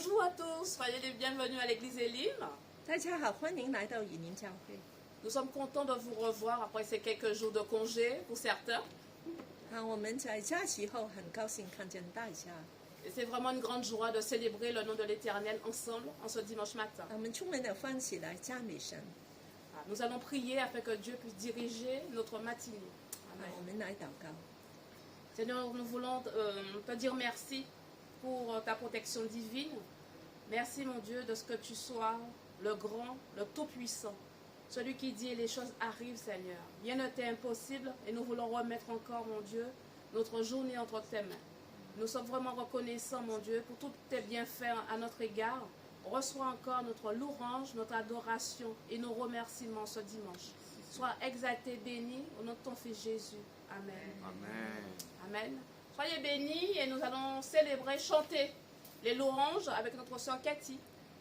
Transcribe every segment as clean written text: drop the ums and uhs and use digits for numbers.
Bonjour à tous, soyez les bienvenus à l'église Elim. 大家好，欢迎来到以宁教会。 Nous sommes contents de vous revoir après ces quelques jours de congé pour certains. 我们在假期后很高兴看见大家。 Et c'est vraiment une grande joie de célébrer le nom de l'Éternel ensemble en ce dimanche matin. 我们充满了欢喜来赞美神。 Nous allons prier afin que Dieu puisse diriger notre matinée. 我们来祷告。 Seigneur, nous voulons te dire merci pour ta protection divine. Merci, mon Dieu, de ce que tu sois le grand, le tout-puissant. Celui qui dit et les choses arrivent, Seigneur. Rien ne t'est impossible et nous voulons remettre encore, mon Dieu, notre journée entre tes mains. Nous sommes vraiment reconnaissants, mon Dieu, pour tous tes bienfaits à notre égard. Reçois encore notre louange, notre adoration et nos remerciements ce dimanche. Sois exalté, béni, au nom de ton Fils Jésus. Amen. Amen. Amen. Soyez bénis et nous allons célébrer, chanter les louanges avec notre sœur Cathy.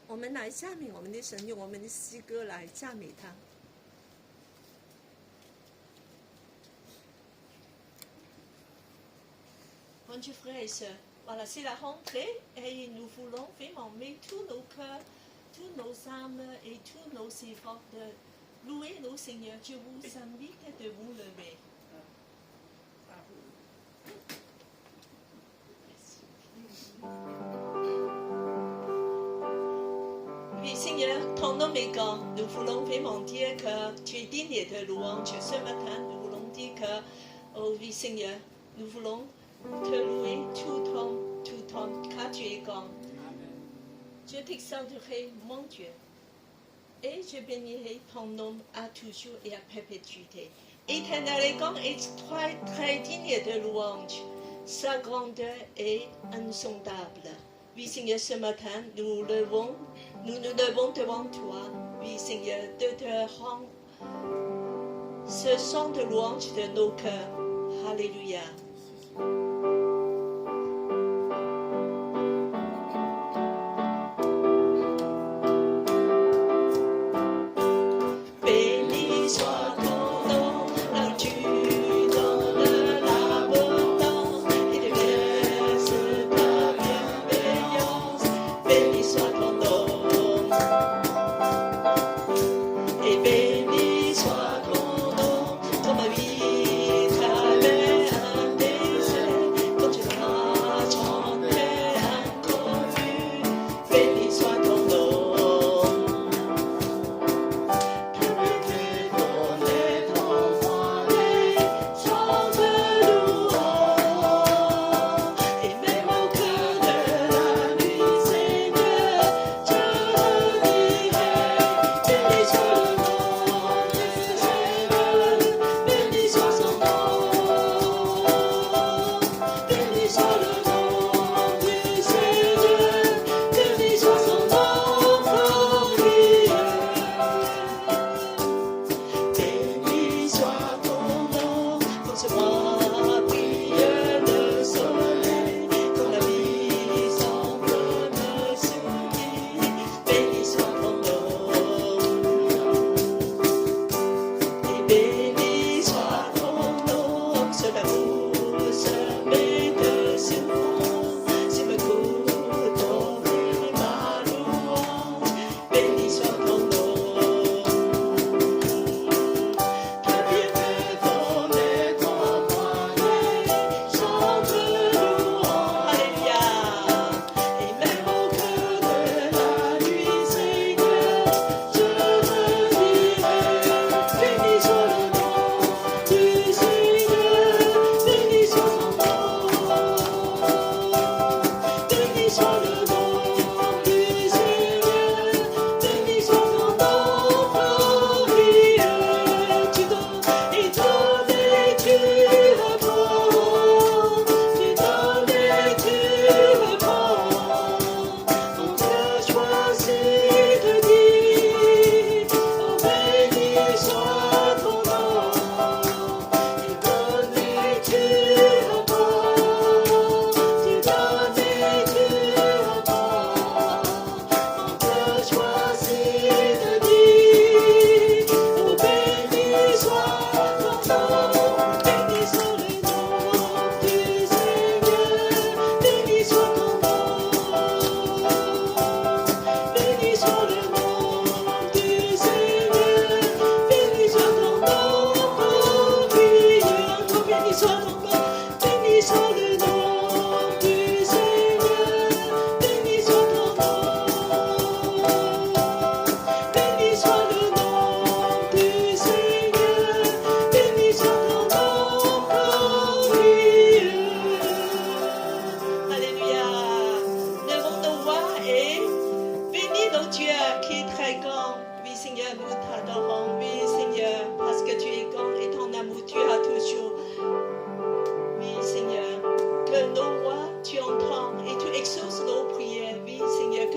我们来赞美我们的神，用我们的诗歌来赞美他。 Bonjour frères et sœurs, voilà c'est la rentrée et nous voulons vraiment mettre tous nos cœurs, tous nos âmes et tous nos efforts de louer nos Seigneurs. Je vous invite de vous lever. Oui Seigneur, ton nom est grand. Nous voulons vraiment dire que tu es digne de louange. Ce matin, nous voulons dire que, oh oui Seigneur, nous voulons te louer tout ton, car tu es grand. Je t'exalterai, mon Dieu, et je bénirai ton nom à toujours et à perpétuité. Éternel et grand et très, très digne de louange, sa grandeur est insondable. Oui, Seigneur, ce matin, nous nous levons devant toi, oui, Seigneur, de te rendre ce son de louange de nos cœurs. Alléluia. Béni soit le nom du Seigneur, béni soit son nom.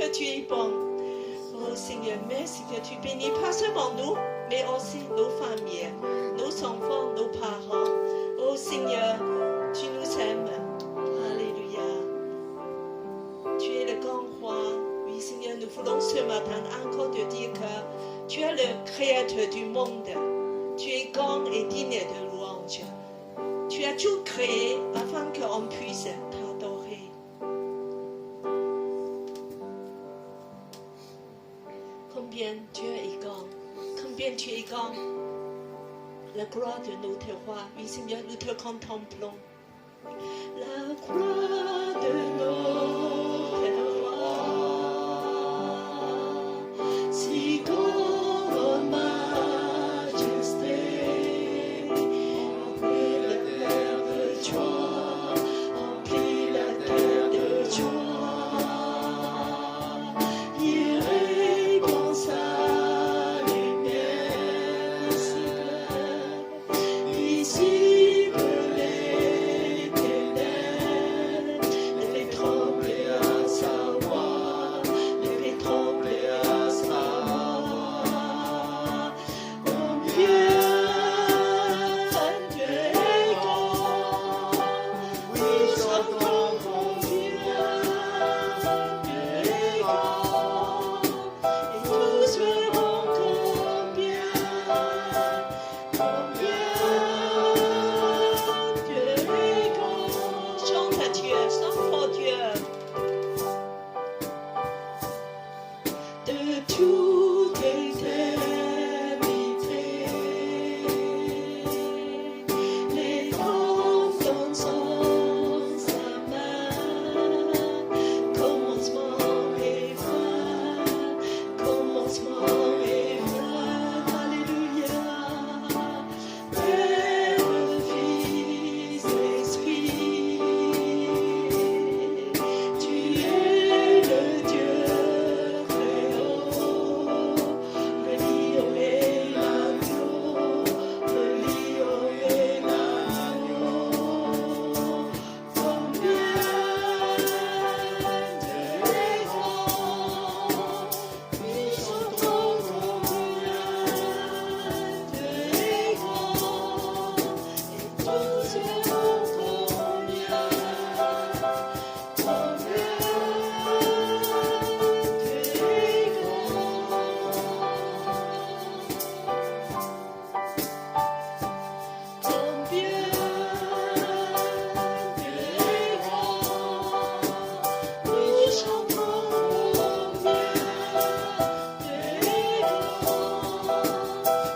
que tu es bon. Oh Seigneur, merci que tu bénis pas seulement nous, mais aussi nos familles, nos enfants, nos parents. Oh Seigneur, tu nous aimes. Alléluia. Tu es le grand roi. Oui Seigneur, nous voulons ce matin encore te dire que tu es le créateur du monde. Tu es grand et digne de louange. Tu as tout créé afin qu'on puisse t'adorer. Combien tu es grand, combien tu es grand. La gloire de notre roi. Oui Seigneur, nous te contemplons. La gloire de notre roi, si grande en majesté, emplit la terre de joie, emplit la terre de joie, irrépand sa lumière si claire, visible l'éternel, elle fait trembler à sa voix, elle fait trembler à sa voix. Combien tu es grand, oui, j'entends combien tu es grand, et tous verront combien tu es grand. Chante à Dieu, chante pour Dieu. De toute éternité, les grands sont sa main, commencement et fin, commencement et fin, alléluia. Père, Fils, Esprit, tu es le Dieu très haut, le lion et l'agneau, le lion et l'agneau. Combien tu es grand, nous chantons combien tu es grand, et tous verront combien tu es grand. Combien tu es grand, nous chantons combien tu es grand,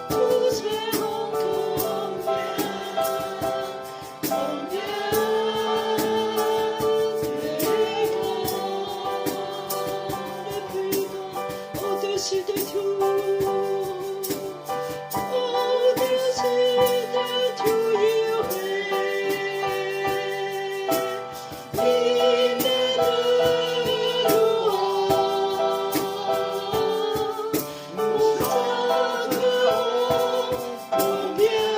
tous verront combien tu es grand, le plus grand, au-dessus de tout. Au-dessus de tout, il est le louange. Nous chanterons combien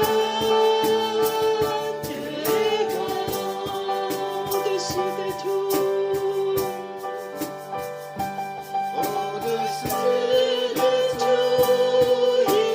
tu es grand, au-dessus de tout. Au-dessus de tout, il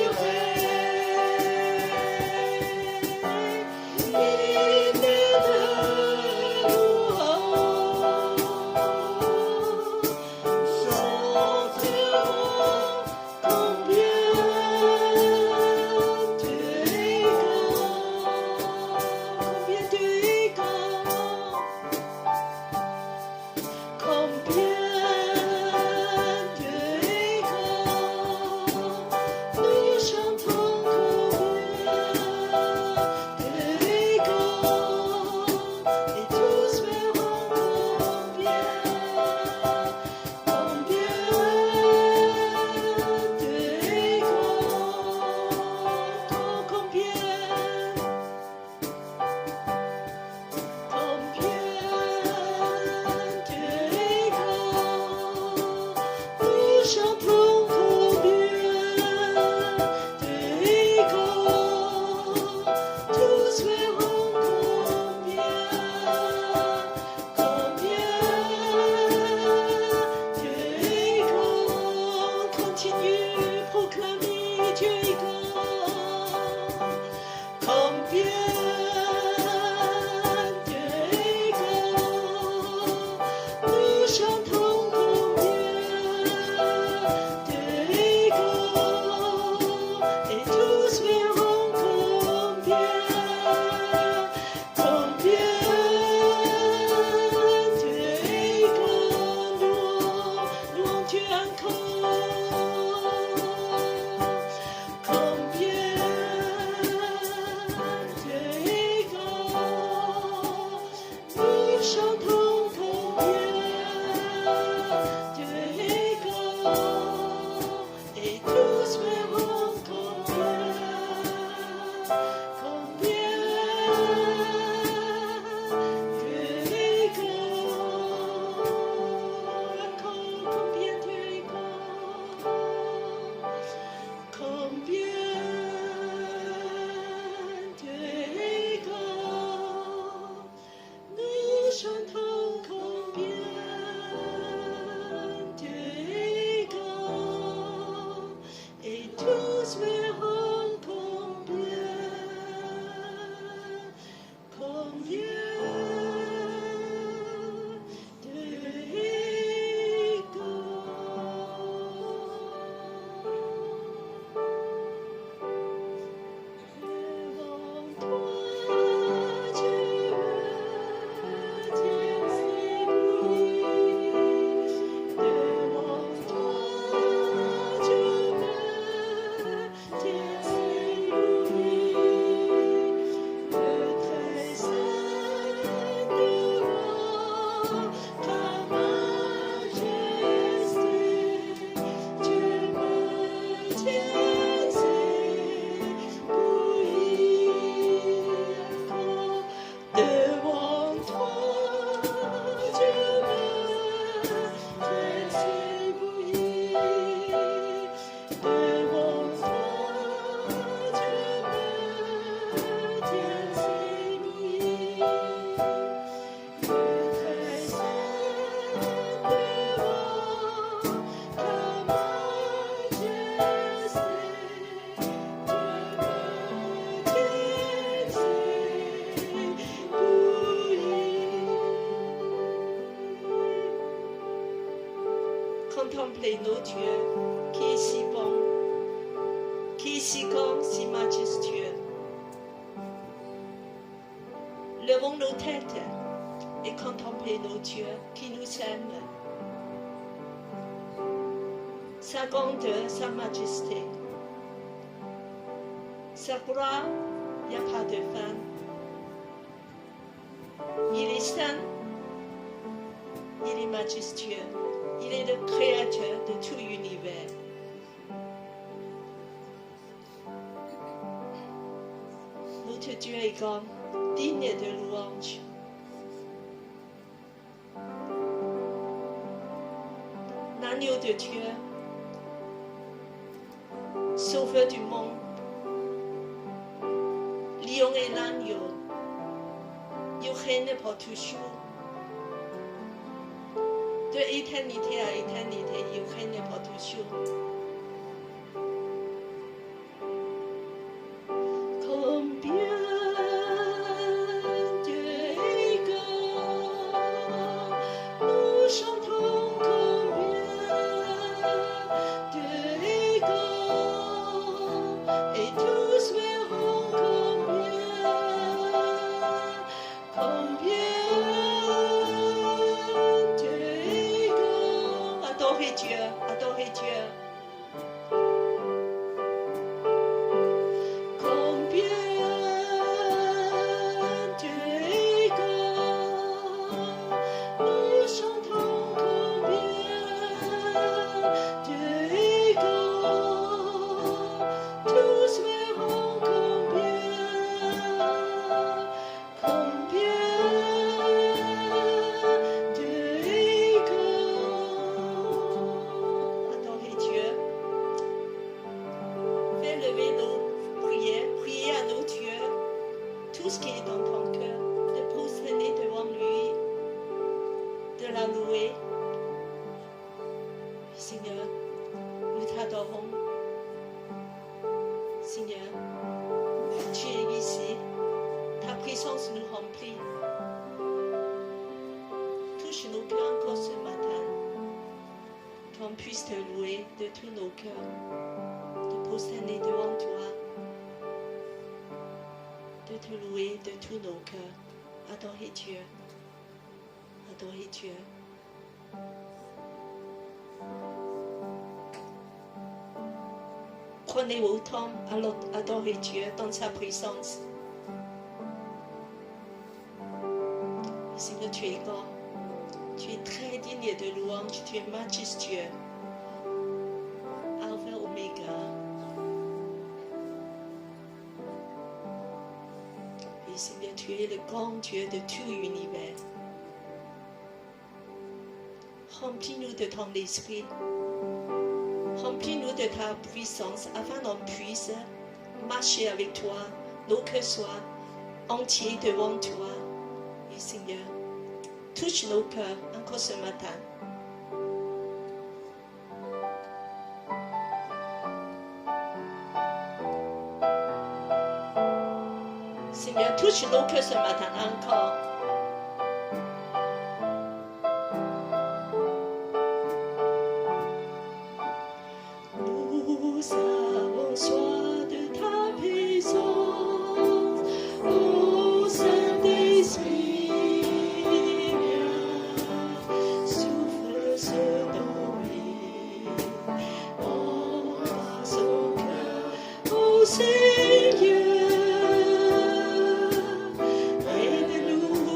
contempler nos dieux, qui est si bon, qui est si grand, si majestueux. Levons nos têtes et contemplez nos dieux qui nous aiment. Sa grandeur, sa majesté, sa gloire, il n'y a pas de fin. Il est saint, il est majestueux, il est le créateur de tout l'univers. Notre Dieu est grand, digne de louange. L'agneau de Dieu, sauveur du monde, lion et l'agneau, il règne pour toujours. De éternité à éternité, il règne pour toujours. Adorez Dieu. Puisse te louer de tous nos cœurs, de prosterner devant toi, de te louer de tous nos cœurs. Adorer Dieu, adorer Dieu. Prenez autant à adorer Dieu dans sa présence. Seigneur, tu es grand. Tu es très digne de louange, tu es majestueux. Alpha, Oméga. Et Seigneur, tu es le grand Dieu de tout l'univers. Remplis-nous de ton esprit. Remplis-nous de ta puissance afin qu'on puisse marcher avec toi, nos cœurs soient entiers devant toi. Et Seigneur, touche nos cœurs encore ce matin. Seigneur, touche nos cœurs ce matin encore. Nous avons soif de ta présence, ô Saint-Esprit. Seigneur, aide-nous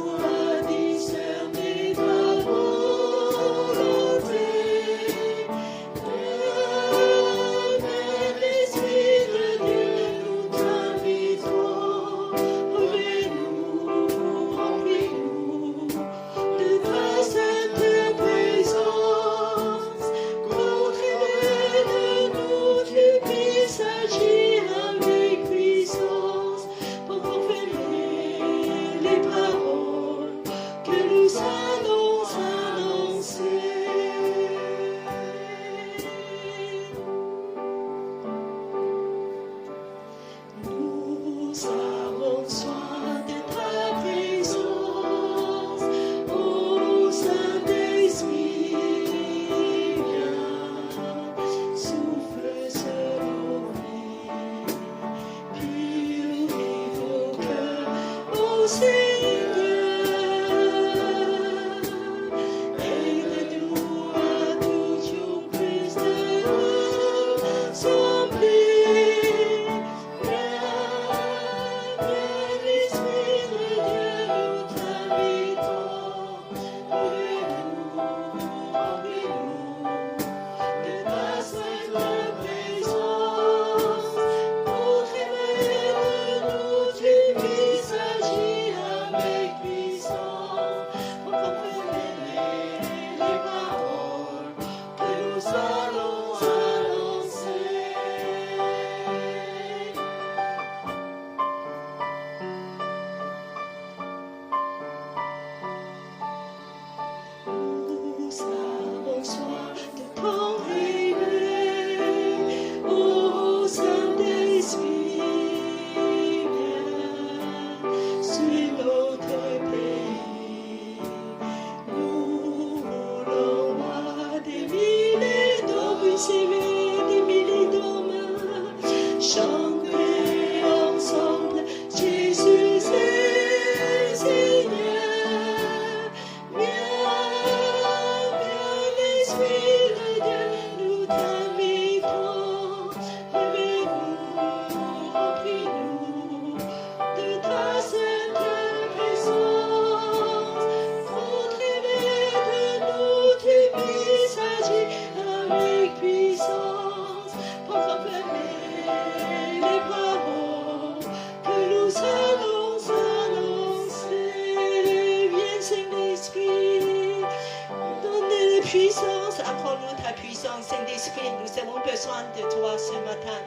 Accorde-nous ta puissance, Saint-Esprit. Nous avons besoin de toi ce matin.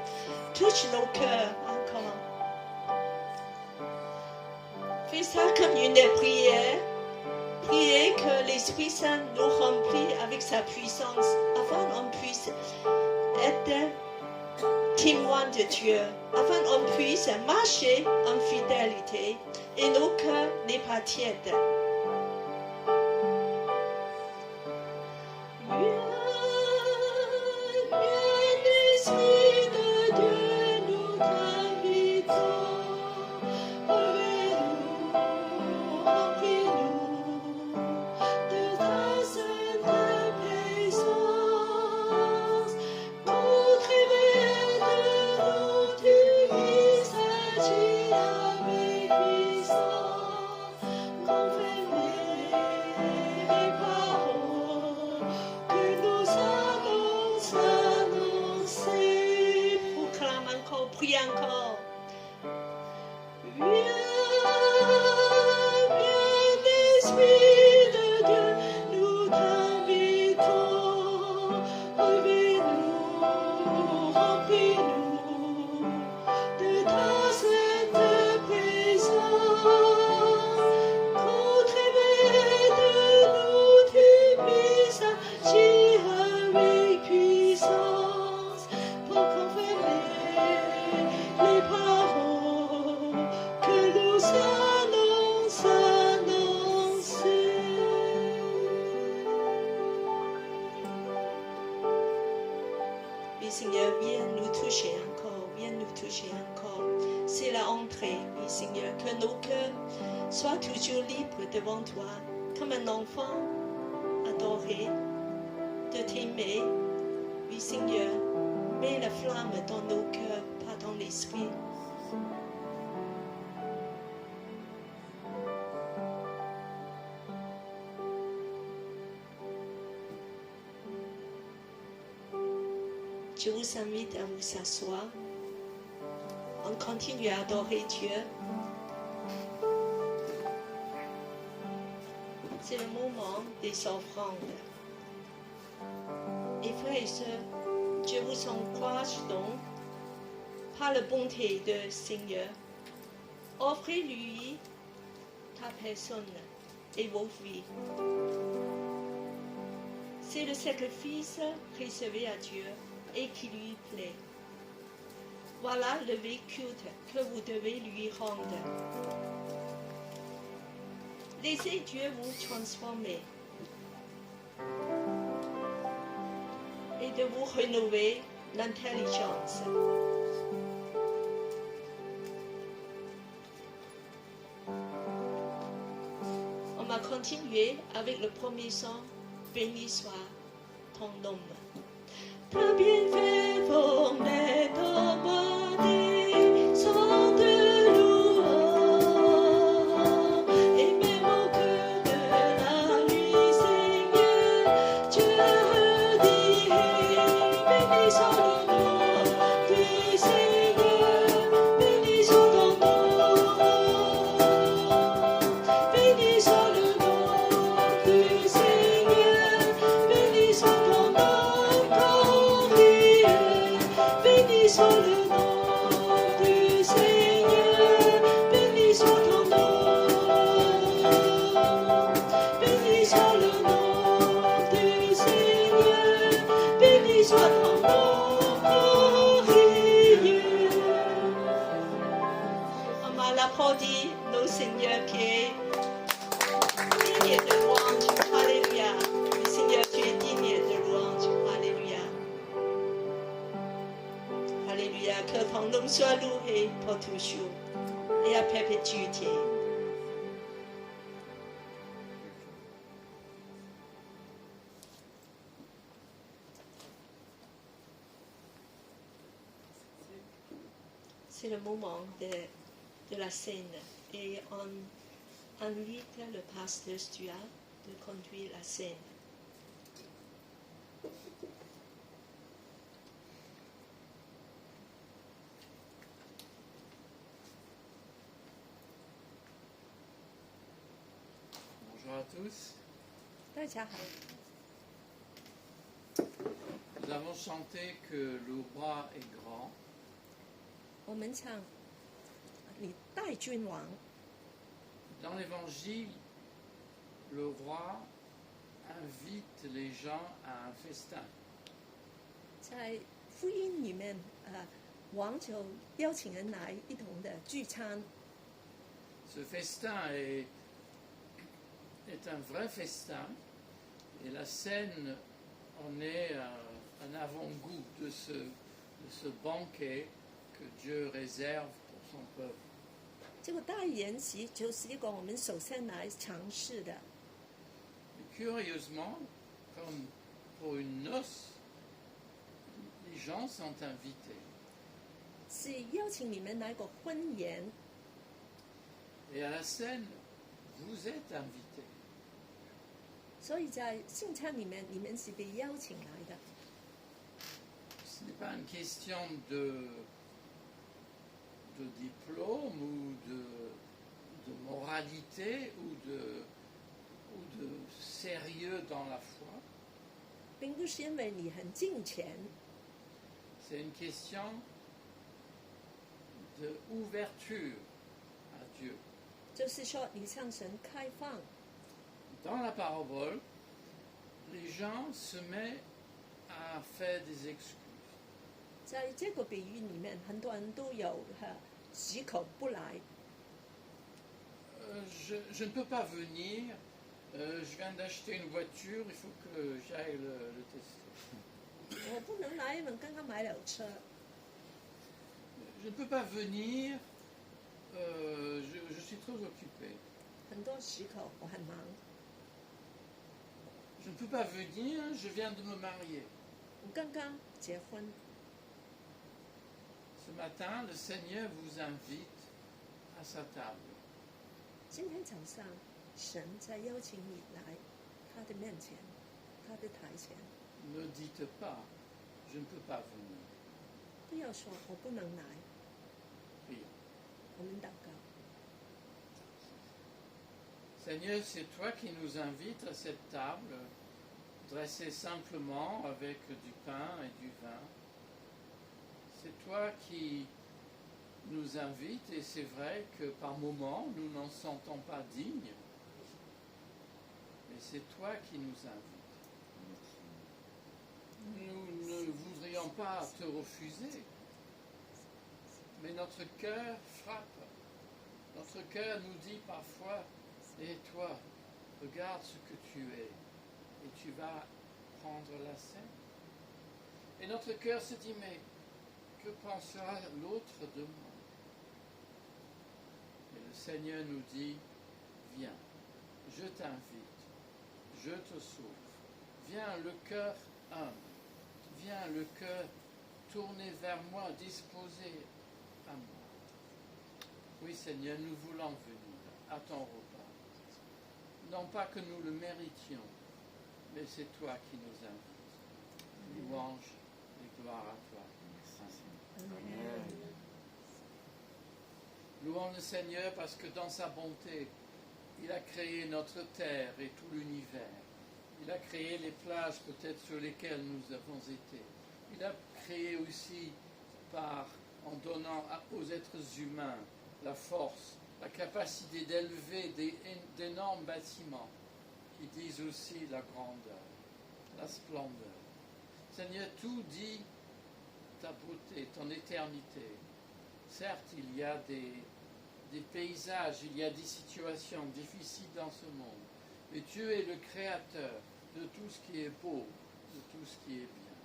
Touche nos cœurs encore. Fais ça comme une prière. Priez que l'Esprit Saint nous remplisse avec sa puissance afin qu'on puisse être témoins de Dieu, afin qu'on puisse marcher en fidélité et nos cœurs n'est pas tièdes. Seigneur, viens nous toucher encore, viens nous toucher encore. C'est la entrée, oui Seigneur, que nos cœurs soient toujours libres devant toi, comme un enfant adoré, de t'aimer. Oui Seigneur, mets la flamme dans nos cœurs, pas dans l'esprit. Je vous invite à vous asseoir. On continue à adorer Dieu. C'est le moment des offrandes. Et frères et sœurs, je vous encourage donc, par la bonté de Seigneur, offrez-lui ta personne et vos vies. C'est le sacrifice réservé à Dieu et qui lui plaît. Voilà le véhicule que vous devez lui rendre. Laissez Dieu vous transformer et de vous rénover l'intelligence. On va continuer avec le premier chant. Béni soit ton nom. Ta bienfaisance est demandée, sans de louange, et même au cœur de la nuit, Seigneur, Dieu dit, béni soit le nom du Seigneur, béni soit ton nom, béni soit le nom du Seigneur, béni soit ton nom. Béni soit le nom du Seigneur, béni soit ton nom. Béni soit le nom du Seigneur, béni soit ton nom. On va l'applaudir, nos Seigneurs qui est digne de louange. Alléluia. Seigneur, tu es digne de louange. Alléluia. Alléluia, que ton nom soit loué pour toujours et à perpétuité. C'est le moment de la scène et on invite le pasteur Stuart de conduire la scène. Bonjour à tous. 大家好， avons chanté que le roi est grand. 我们唱你大君王， Dans l'évangile, le roi invite les gens à un festin. 在福音里面，王就邀请人来一同的聚餐。 Ce festin est un vrai festin et la scène en est un avant-goût de ce banquet que Dieu réserve pour son peuple. 这个大筵席就是一个我们首先来尝试的。 Et curieusement, comme pour une noce, les gens sont invités. 是邀請你們來個婚宴， Et à la scène, vous êtes invités. 所以在聖餐裏面，你們是被邀請來的。 Ce n'est pas une question de diplôme ou de moralité ou de sérieux dans la foi. 並不是因為你很敬虔， C'est une question d'ouverture à Dieu. 就是說你向神開放。 Dans la parabole, les gens se mettent à faire des excuses. 在這個比喻裡面，很多人都有許口不來。 Je ne peux pas venir, je viens d'acheter une voiture, il faut que j'aille le tester. 我不能來，因為剛剛買了車。 Je ne peux pas venir, je suis trop occupé. 很多許口，我很忙。 Je ne peux pas venir, je viens de me marier. 我剛剛結婚。 Ce matin, le Seigneur vous invite à sa table. 今天早上，神在邀請你來他的面前，他的台前。 Ne dites pas, je ne peux pas venir. 不要說我不能來， Prions. 我們禱告。 Seigneur, c'est toi qui nous invites à cette table, dressée simplement avec du pain et du vin. C'est toi qui nous invites et c'est vrai que par moments nous n'en sentons pas dignes, mais c'est toi qui nous invites. Nous ne voudrions pas te refuser, mais notre cœur frappe. Notre cœur nous dit parfois, et toi, regarde ce que tu es, et tu vas prendre la scène. Et notre cœur se dit, mais que pensera l'autre de moi? Et le Seigneur nous dit, viens, je t'invite, je te sauve. Viens le cœur humble, viens le cœur tourné vers moi, disposé à moi. Oui Seigneur, nous voulons venir à ton repas. Non pas que nous le méritions, mais c'est toi qui nous invites. Louange et gloire à toi. Amen. Louons le Seigneur parce que dans sa bonté, il a créé notre terre et tout l'univers. Il a créé les plages peut-être sur lesquelles nous avons été. Il a créé aussi en donnant aux êtres humains la force, la capacité d'élever d'énormes bâtiments qui disent aussi la grandeur, la splendeur. Seigneur, tout dit ta beauté, ton éternité. Certes, il y a des paysages, il y a des situations difficiles dans ce monde, mais tu es le créateur de tout ce qui est beau, de tout ce qui est bien.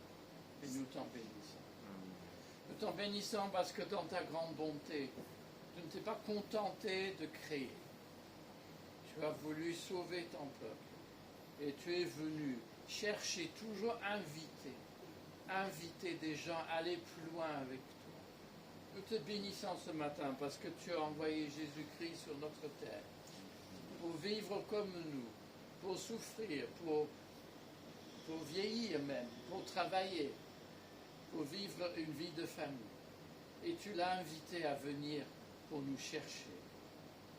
Et nous t'en bénissons. Nous t'en bénissons parce que dans ta grande bonté, tu ne t'es pas contenté de créer. Tu as voulu sauver ton peuple. Et tu es venu chercher, toujours inviter des gens à aller plus loin avec toi. Nous te bénissons ce matin parce que tu as envoyé Jésus-Christ sur notre terre pour vivre comme nous, pour souffrir, pour vieillir même, pour travailler, pour vivre une vie de famille. Et tu l'as invité à venir pour nous chercher.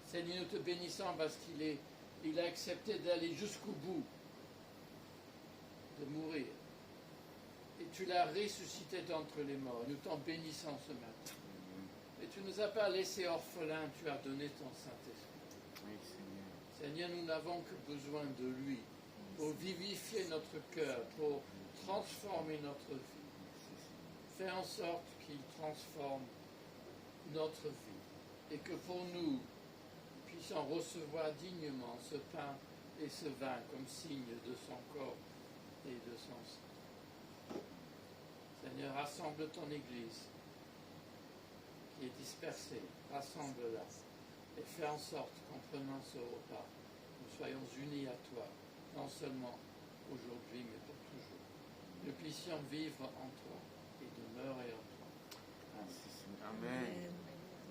Seigneur, nous te bénissons parce qu'il a accepté d'aller jusqu'au bout, de mourir. Et tu l'as ressuscité d'entre les morts. Nous t'en bénissons ce matin. Et tu ne nous as pas laissés orphelins, tu as donné ton Saint-Esprit. Oui, Seigneur. Seigneur, nous n'avons que besoin de lui pour vivifier notre cœur, pour transformer notre vie. Fais en sorte qu'il transforme notre vie et que pour nous puissions recevoir dignement ce pain et ce vin comme signe de son corps et de son sang. Seigneur, rassemble ton Église qui est dispersée, rassemble-la et fais en sorte qu'en prenant ce repas, nous soyons unis à toi, non seulement aujourd'hui mais pour toujours. Nous puissions vivre en toi et demeurer en toi. Merci, Seigneur. Amen.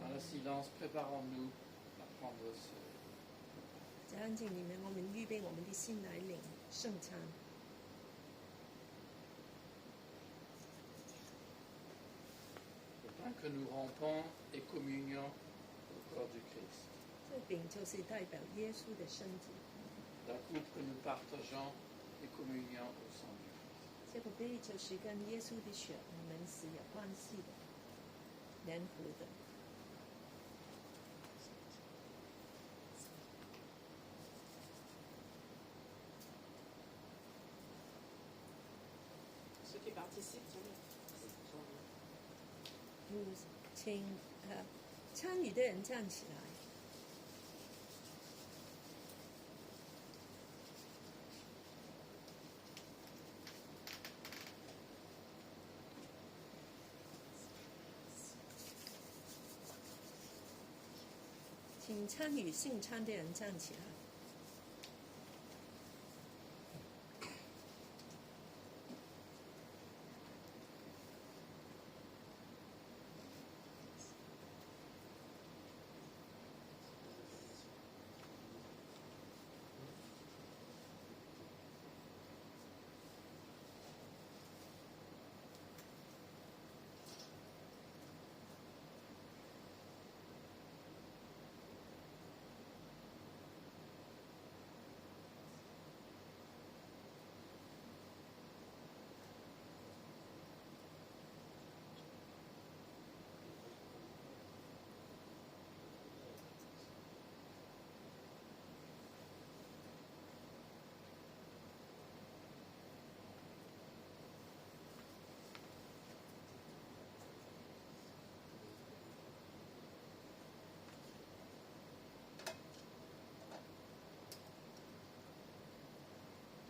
Dans le silence, préparons-nous à prendre ce 在安静里面，我们预备我们的心来领圣餐。 Le pain que nous rompons et communions au corps du Christ. 这饼就是代表耶稣的身体， La coupe que nous partageons et communions au sang du Christ. 这个杯就是跟耶稣的血我们是有关系的，联合的。 Ceux qui participent, 请参与的人站起来。请参与圣餐的人站起来。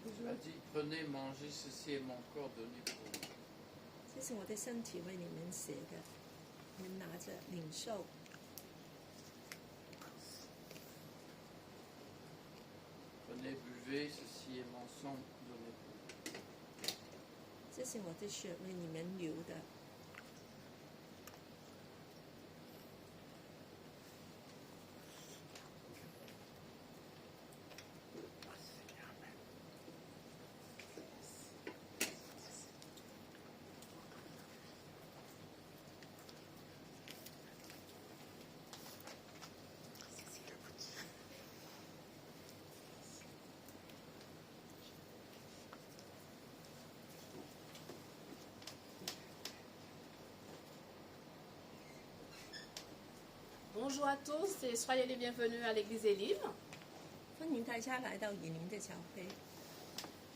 Tu as dit, prenez, mangez, ceci est mon corps donné pour vous. 这是我的身体为你们写的，你们拿着领受。 Prenez, buvez, ceci est mon sang donné pour vous. 这是我的血为你们流的。 Bonjour à tous et soyez les bienvenus à l'église Elim. 歡迎大家來到以寧的教會。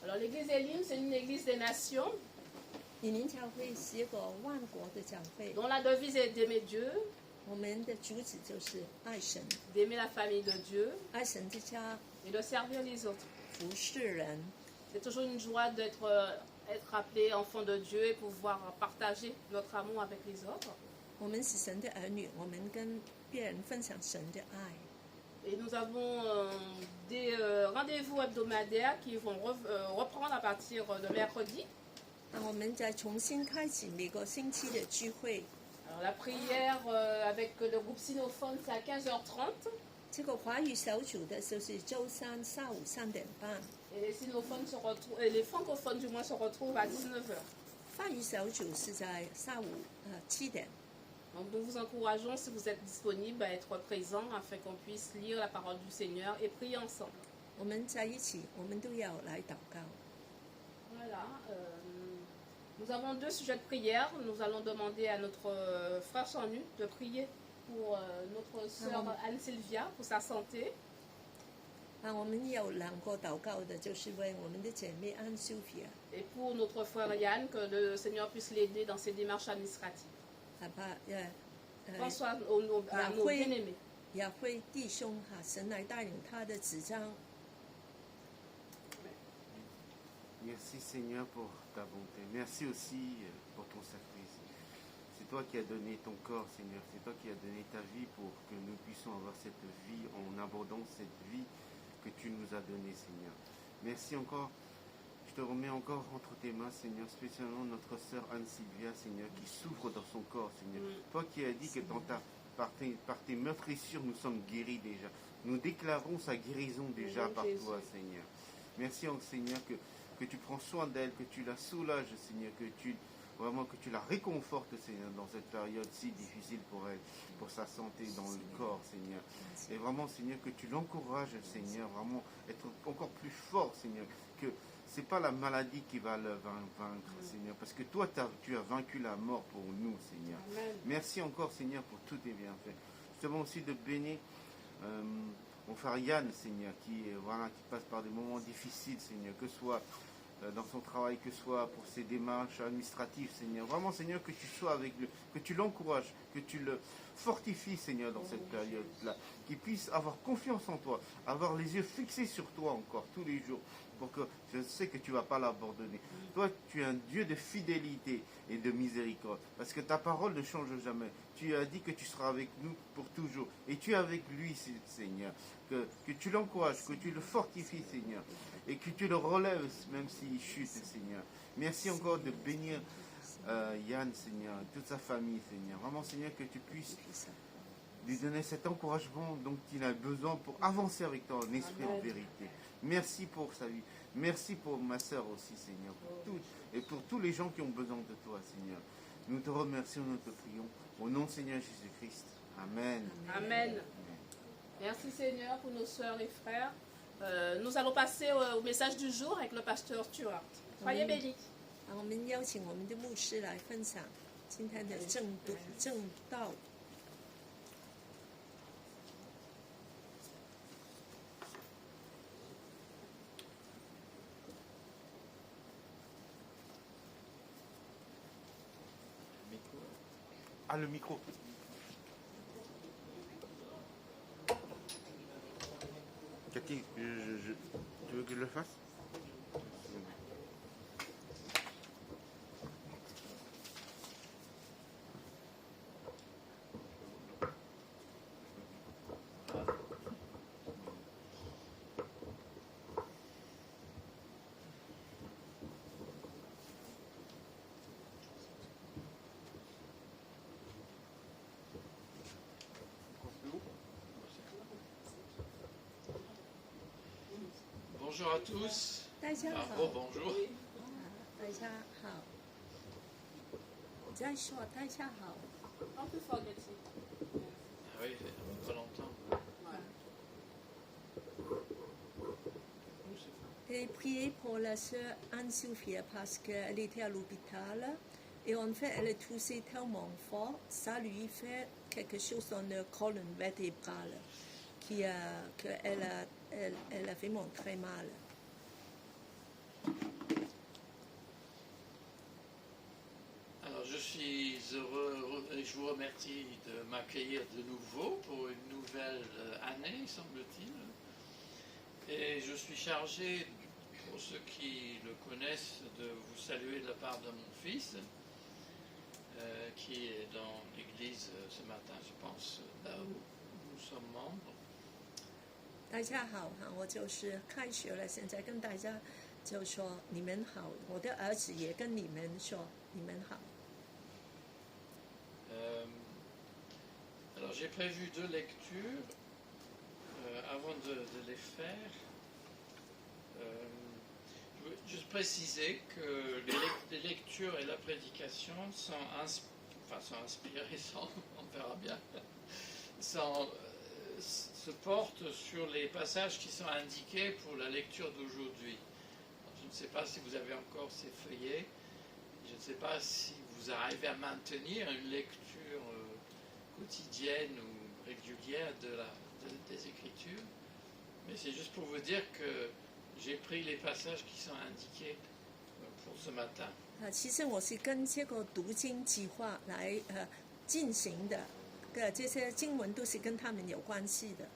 Alors l'église Elim, c'est une église des nations 以寧教會是一個萬國的教會， dont la devise est d'aimer Dieu, 我們的主旨就是愛神， d'aimer la famille de Dieu 愛神之家， et de servir les autres. 服侍人。 C'est toujours une joie être appelé enfant de Dieu et pouvoir partager notre amour avec les autres. 我們是神的兒女，我們跟別人分享神的愛。 Et nous avons des rendez-vous hebdomadaires qui vont reprendre à partir de mercredi. 那我們再重新開始每個星期的聚會。 Alors la prière avec le groupe Sinophone, c'est à 15h30. 這個華語小組的就是週三下午3點半， Et les sinophones et les francophones du moins se retrouvent à 19h. 法語小組是在下午7點。 Donc nous vous encourageons, si vous êtes disponible, à être présents afin qu'on puisse lire la parole du Seigneur et prier ensemble. 我們在一起，我們都要來禱告。 Voilà. Nous Nous avons 2 sujets de prière. Nous allons demander à notre frère Sanu de prier pour notre sœur Anne-Sylvia, pour sa santé. 我们有2个祷告的，就是为我们的姐妹安修菲亚， Et pour notre frère Yann, que le Seigneur puisse l'aider dans ses démarches administratives. Pense à nos bien-aimés. 也会弟兄神来带领他的子张。 Merci Seigneur pour ta bonté. Merci aussi pour ton sacrifice. C'est toi qui as donné ton corps, Seigneur. C'est toi qui as donné ta vie pour que nous puissions avoir cette vie en abondance, cette vie que tu nous as donnée, Seigneur. Merci encore. Je te remets encore entre tes mains, Seigneur, spécialement notre sœur Anne-Sylvia, Seigneur, qui souffre dans son corps, Seigneur. Toi qui as dit que par tes meurtrissures, nous sommes guéris déjà. Nous déclarons sa guérison déjà par toi, Seigneur. Merci, Seigneur, que tu prends soin d'elle, que tu la soulages, Seigneur, que tu la réconfortes, Seigneur, dans cette période si difficile pour elle, pour sa santé dans le corps, Seigneur. Et vraiment, Seigneur, que tu l'encourages, Seigneur, vraiment être encore plus fort, Seigneur, que c'est pas la maladie qui va le vaincre, Seigneur, parce que toi, tu as vaincu la mort pour nous, Seigneur. Amen. Merci encore, Seigneur, pour tous tes bienfaits. Je te demande aussi de bénir mon frère Yann, Seigneur, qui passe par des moments difficiles, Seigneur, que ce soit dans son travail, que ce soit pour ses démarches administratives, Seigneur. Vraiment, Seigneur, que tu sois avec lui, que tu l'encourages, que tu le fortifies, Seigneur, dans cette période-là. Qu'il puisse avoir confiance en toi, avoir les yeux fixés sur toi encore tous les jours, pour que je sais que tu ne vas pas l'abandonner. Toi, tu es un Dieu de fidélité et de miséricorde, parce que ta parole ne change jamais. Tu as dit que tu seras avec nous pour toujours, et tu es avec lui, Seigneur. Que tu l'encourages, que tu le fortifies, Seigneur, et que tu le relèves même s'il chute, Seigneur. Merci encore de bénir Yann, Seigneur, toute sa famille, Seigneur. Vraiment, Seigneur, que tu puisses lui donner cet encouragement dont il a besoin pour avancer avec toi en esprit, en vérité. Merci pour sa vie. Merci pour ma sœur aussi, Seigneur, et pour tous les gens qui ont besoin de toi, Seigneur. Nous te remercions, nous te prions. Au nom de Seigneur Jésus-Christ. Amen. Amen. Merci Seigneur pour nos sœurs et frères. Nous allons passer au message du jour avec le pasteur Stuart. Soyez bénis. 我们邀请我们的牧师来分享今天的正道。 Ah, le micro. Cathy, tu veux que je le fasse? Bonjour à tous. 大家好， Bonjour. 大家好，再说大家好。 Un peu fort, Betty. Ah oui, ça fait pas longtemps. Et priez pour la sœur Anne-Sophie parce qu'elle était à l'hôpital et en fait elle est toussée tellement fort, ça lui fait quelque chose dans le colonne vertébrale qu'elle a vraiment très mal. Alors je suis heureux et je vous remercie de m'accueillir de nouveau pour une nouvelle année, semble-t-il. Et je suis chargé, pour ceux qui le connaissent, de vous saluer de la part de mon fils, qui est dans l'église ce matin, je pense, là où nous sommes membres. 大家好哈，我就是开学了，现在跟大家就说你们好，我的儿子也跟你们说你们好。 Alors j'ai prévu 2 lectures. Avant de les faire, je veux juste préciser que les lectures et la prédication sont inspirées, on verra bien, se portent sur les passages qui sont indiqués pour la lecture d'aujourd'hui. Je ne sais pas si vous avez encore ces feuillets. Je ne sais pas si vous arrivez à maintenir une lecture quotidienne ou régulière des Écritures, mais c'est juste pour vous dire que j'ai pris les passages qui sont indiqués pour ce matin. 其实我是跟这个读经计划来进行的，这些经文都是跟他们有关系的。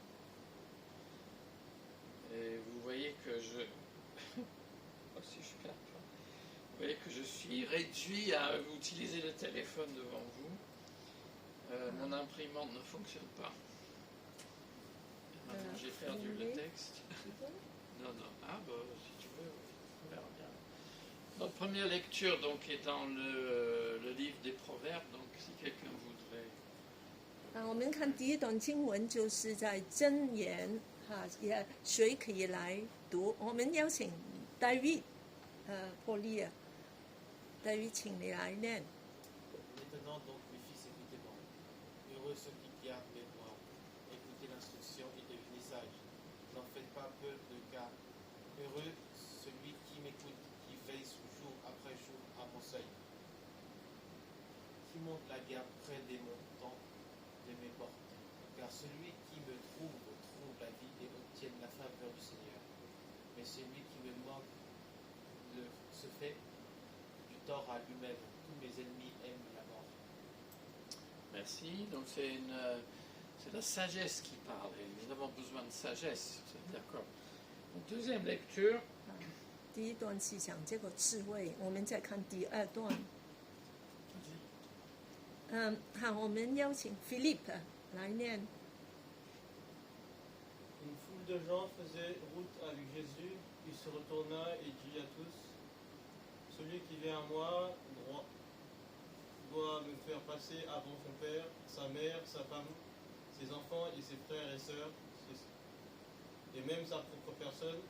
Et vous voyez que je... Oh, si je perds pas. Vous voyez que je suis réduit à utiliser le téléphone devant vous. Mon imprimante ne fonctionne pas. Maintenant, j'ai perdu le texte. Non, non. Ah, bah, si tu veux, on verra bien. Notre première lecture donc, est dans le livre des Proverbes. Donc, si quelqu'un voudrait... 我们看第一段经文就是在箴言，也谁可以来读？我们邀请David，波利亚，David，请你来念。 Maintenant donc, mes fils, écoutez-moi. Heureux ceux qui gardent mes voies. Écoutez l'instruction et devenez sages. N'en faites pas peu de cas. Heureux celui qui m'écoute, qui veille jour après jour à mon seuil. Qui monte la garde près des montants de mes portes. Car celui qui me trouve la vie et obtient la faveur du Seigneur. Mais celui qui me moque se fait du tort à lui-même. Tous mes ennemis aiment la mort. Merci. Donc, c'est la sagesse qui parle. Et nous avons besoin de sagesse. Vous êtes d'accord? Donc, deuxième lecture. 第一段是讲这个智慧，我们再看第二段。好，我们邀请 Philippe 来念。 Une foule de gens faisait route avec Jésus. Il se retourna et dit à tous, celui qui vient à moi doit me faire passer avant son père, sa mère, sa femme, ses enfants et ses frères et sœurs, et même sa propre personne.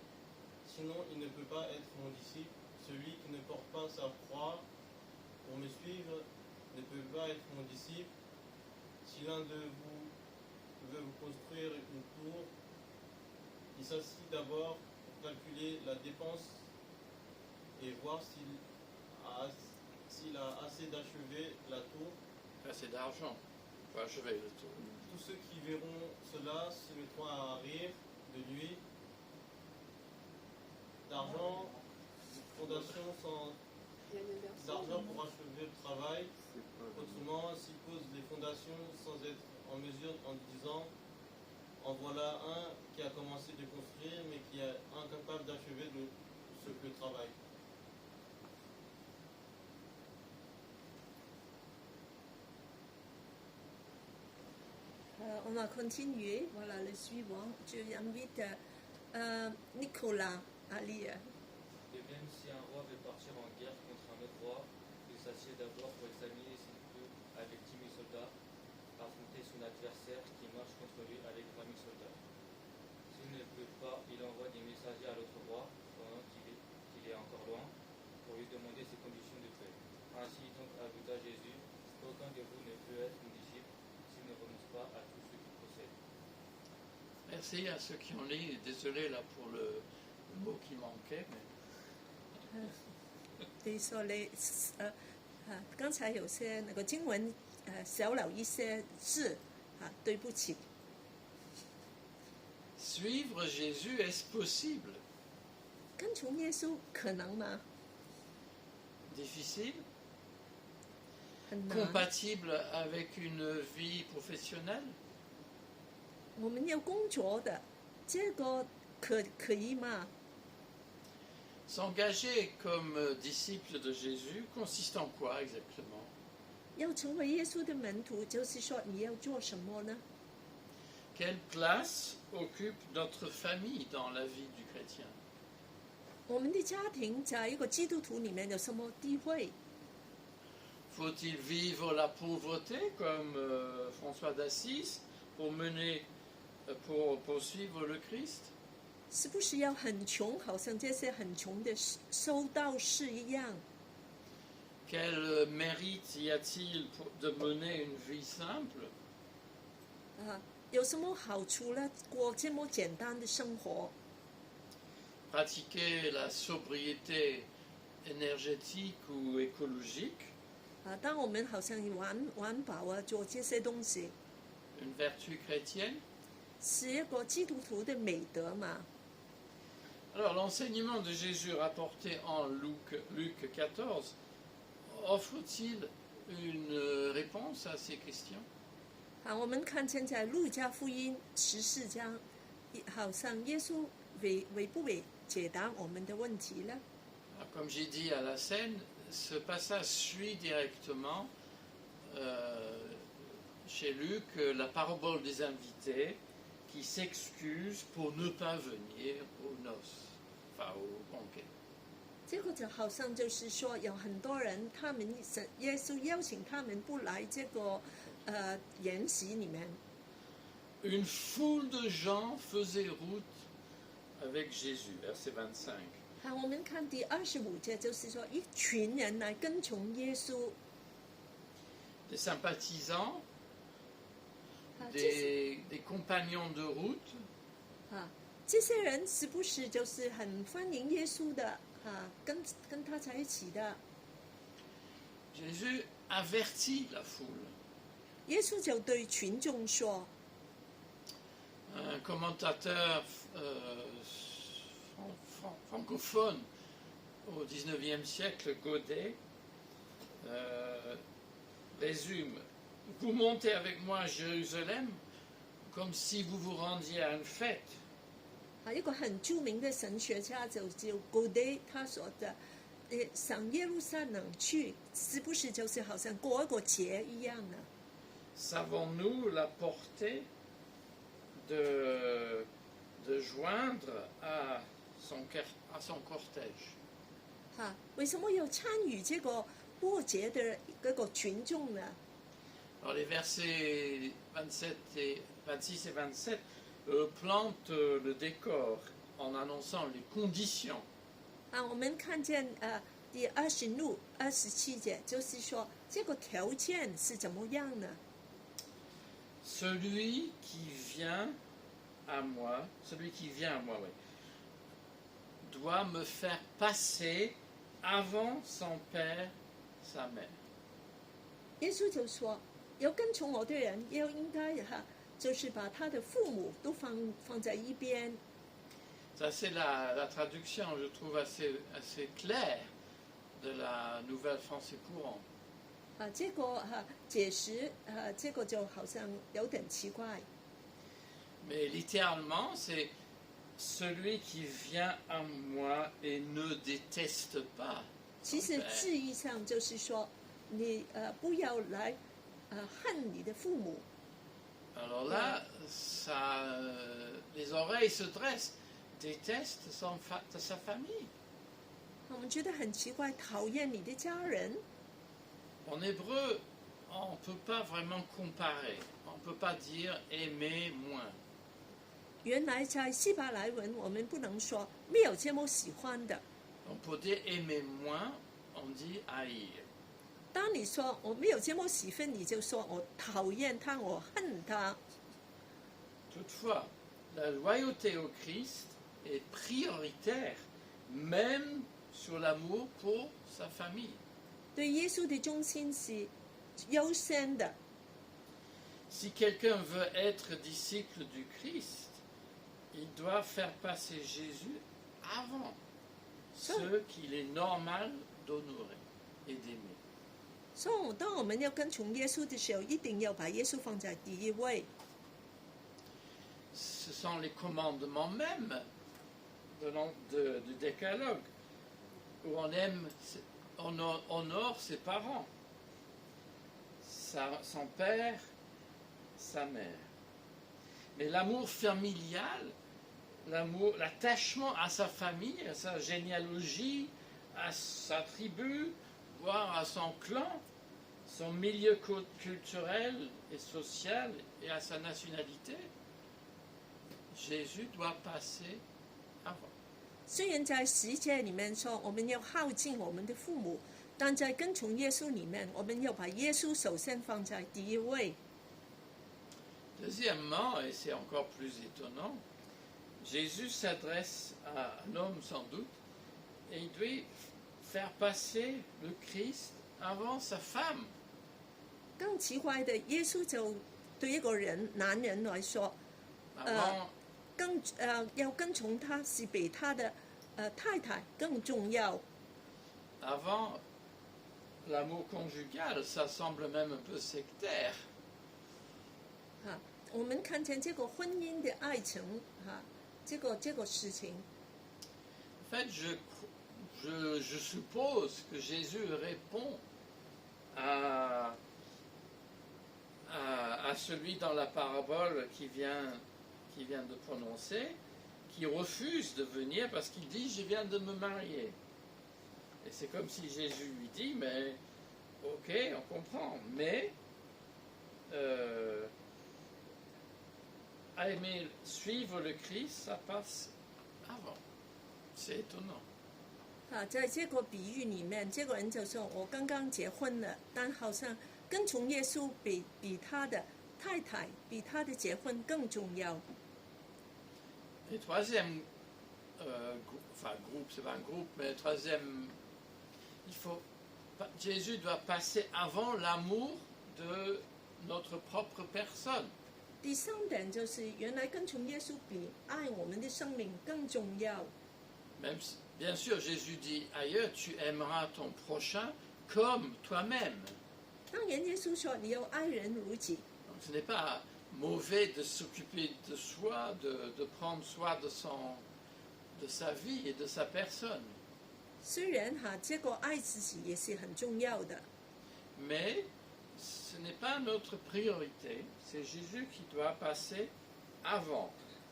Sinon, il ne peut pas être mon disciple. Celui qui ne porte pas sa croix pour me suivre ne peut pas être mon disciple. Si l'un de vous veut vous construire une tour, il s'assit d'abord pour calculer la dépense et voir s'il a assez d'achever la tour. Assez d'argent pour achever le tour. Tous ceux qui verront cela se mettront à rire de lui. D'argent, fondation sans d'argent pour achever le travail. Autrement, s'il pose les fondations sans être en mesure en disant en voilà un qui a commencé de construire mais qui est incapable d'achever le travail. On va continuer. Voilà le suivant. Je invite Nicolas à lire. De même, si un roi veut partir en guerre contre un autre roi, il s'assied d'abord pour examiner s'il peut, avec 10 000 soldats, affronter son adversaire qui marche contre lui avec 20 000 soldats. S'il ne peut pas, il envoie des messagers à l'autre roi, pendant qu'il est encore loin, pour lui demander ses conditions de paix. Ainsi donc ajouta Jésus, aucun de vous ne peut être mon disciple s'il ne renonce pas à tout ce qu'il possède. Merci à ceux qui ont lu. Désolé là pour le mot qui manquait. Mais... Désolé，刚才有些那个经文少了一些字对不起。 Suivre Jésus, est-ce possible? 跟从耶稣可能吗？ Difficile? 很难。 Compatible avec une vie professionnelle? 我们要工作的，这个可以吗？ S'engager comme disciple de Jésus consiste en quoi exactement? 要成为耶稣的门徒，就是说你要做什么呢？ Quelle place occupe notre famille dans la vie du chrétien? 我们的家庭在一个基督徒里面有什么地位？ Faut-il vivre la pauvreté comme François d'Assise pour suivre le Christ? 是不是要很穷，好像这些很穷的修道士一样？ Quel mérite y a-t-il de mener une vie simple? 有什么好处呢？过这么简单的生活？ Pratiquer la sobriété énergétique ou écologique, 当我们好像环保啊，做这些东西， une vertu chrétienne. 是一个基督徒的美德嘛。 Alors l'enseignement de Jésus rapporté en Luc 14 offre-t-il une réponse à ces questions? 我们看见在路加福音14章，好像耶稣会不会解答我们的问题呢？ Alors, comme j'ai dit à la scène, ce passage suit directement chez Luc la parabole des invités qui s'excusent pour ne pas venir aux noces, enfin au banquet. 这个就好像就是说，有很多人，他们耶稣邀请他们不来这个筵席里面。 Une foule de gens faisait route avec Jésus, verset 25. 我们看第25节，就是说一群人来跟从耶稣。 Des sympathisants, 这些 des compagnons de route, 这些人是不是就是很欢迎耶稣的跟他在一起的？ Jésus avertit la foule. 耶稣就对群众说。 Un commentateur francophone au XIXe siècle, Godet, résume: vous montez avec moi à Jérusalem comme si vous vous rendiez à une fête. 一个很著名的神学家就Godet，他说的，上耶路撒冷去，是不是就是好像过一个节一样呢？ Savons-nous la portée de joindre à son cortège? 为什么要参与这个过节的这个群众呢？ Alors les versets 26 et 27 plantent le décor en annonçant les conditions. 我们看见第27节，就是说这个条件是怎么样呢？ Celui qui vient à moi, oui, doit me faire passer avant son père, sa mère. 耶稣就说，要跟从我的人，要应该就是把他的父母都放在一边。 Ça, c'est la traduction, je trouve, assez claire de la Nouvelle Français courant. 这个解释这个就好像有点奇怪。 Mais littéralement, c'est celui qui vient à moi et ne déteste pas. 其实字义上就是说，你不要来恨你的父母。 Alors là, les oreilles se dressent, déteste sa famille. 我们觉得很奇怪，讨厌你的家人。 En hébreu, on ne peut pas vraiment comparer. On ne peut pas dire aimer moins. 原来在希伯来文，我们不能说没有这么喜欢的。 On peut dire aimer moins, on dit haïr. 当你说我没有这么喜欢，你就说我讨厌他，我恨他。 Toutefois, la loyauté au Christ est prioritaire, même sur l'amour pour sa famille. 对耶稣的忠心是优先的。 Si quelqu'un veut être disciple du Christ, il doit faire passer Jésus avant ceux qu'il est normal d'honorer et d'aimer. 所以，当我们要跟从耶稣的时候，一定要把耶稣放在第一位。 Ce sont les commandements mêmes du décalogue, où on honore ses parents, son père, sa mère. Mais l'amour familial, l'attachement à sa famille, à sa généalogie, à sa tribu, voire à son clan, son milieu culturel et social et à sa nationalité, Jésus doit passer avant. 虽然在十诫里面说我们要孝敬我们的父母，但在跟从耶稣里面，我们要把耶稣首先放在第一位。 Deuxièmement, et c'est encore plus étonnant, Jésus s'adresse à un homme sans doute et il dit faire passer le Christ avant sa femme. 更奇怪的，耶稣就对一个男人来说， Avant, 要跟从他是比他的太太更重要。 avant l'amour conjugal, ça semble même un peu sectaire. 我们看见这个婚姻的爱情这个事情， En fait, je suppose que Jésus répond à celui dans la parabole qui vient de prononcer, qui refuse de venir parce qu'il dit « je viens de me marier ». Et c'est comme si Jésus lui dit « mais ok, on comprend, mais aimer suivre le Christ, ça passe avant ». C'est étonnant. 在这个比喻里面，这个人就说：“我刚刚结婚了，但好像跟从耶稣比他的太太、比他的结婚更重要。” Et troisième groupe, c'est pas un groupe, mais troisième, Jésus doit passer avant l'amour de notre propre personne. 第三点就是，原来跟从耶稣比爱我们的生命更重要。 Même si, bien sûr, Jésus dit ailleurs, tu aimeras ton prochain comme toi-même. 当然，耶稣说你要爱人如己。 Donc, ce n'est pas mauvais de s'occuper de soi, de prendre soin de sa vie et de sa personne. 虽然这个爱自己也是很重要的， Mais ce n'est pas notre priorité, c'est Jésus qui doit passer avant.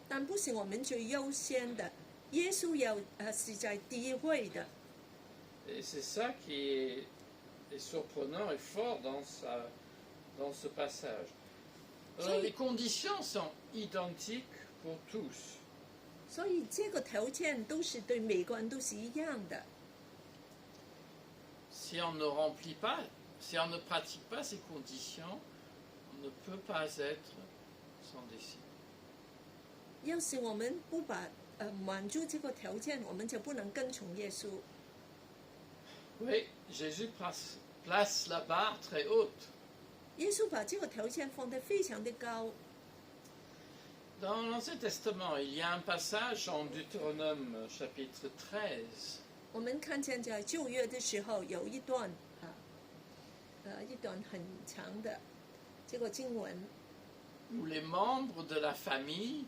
但不是我们最优先的。耶稣是在第一位的。 Et c'est ça qui est surprenant et fort dans ce passage. Alors, les conditions sont identiques pour tous. 所以这个条件都是对每个人都是一样的。 Si on ne remplit pas, si on ne pratique pas ces conditions, on ne peut pas être son disciple. 要是我们不满足这个条件，我们就不能跟从耶稣。 Oui, Jésus place la barre très haute. 耶稣把这个条件放得非常的高。 Dans l'Ancien Testament, il y a un passage en Deutéronome chapitre 13. 我们看见在旧约的时候有一段一段很长的这个经文， où les membres de la famille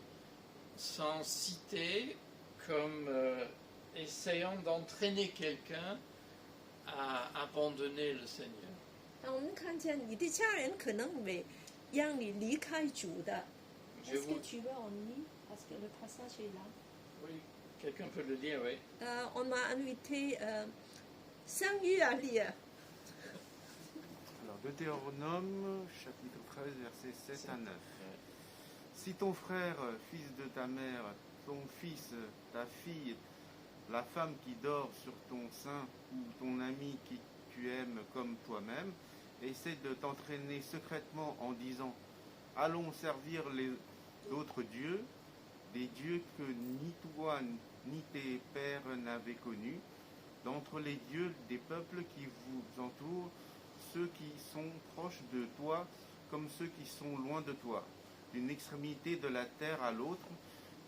sont cités comme essayant d'entraîner quelqu'un à abandonner le Seigneur. 我们看见你的家人可能会让你离开主的。 Je vous... tu veux en lire parce que le passage est là. Oui, quelqu'un peut le lire, oui. On m'a invité 3月à lire. Alors, Deutéronome, chapitre 13, versets 7 à 9. Si ton frère, fils de ta mère, ton fils, ta fille, la femme qui dort sur ton sein ou ton ami qui tu aimes comme toi-même, essaie de t'entraîner secrètement en disant « Allons servir les autres dieux, des dieux que ni toi ni tes pères n'avaient connus, d'entre les dieux des peuples qui vous entourent, ceux qui sont proches de toi comme ceux qui sont loin de toi. D'une extrémité de la terre à l'autre,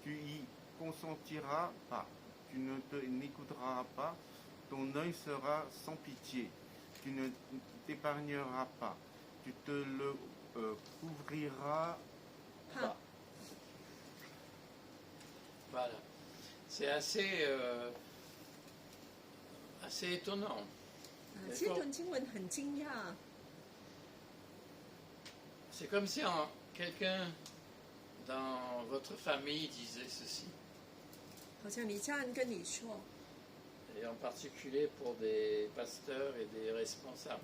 tu y consentiras pas, tu ne n'écouteras pas, ton œil sera sans pitié, tu ne t'épargneras pas, tu te le couvriras pas. » Voilà. C'est assez étonnant. 这段经文很惊讶。 C'est comme si quelqu'un dans votre famille disait ceci. 好像你家人跟你说， Et en particulier pour des pasteurs et des responsables.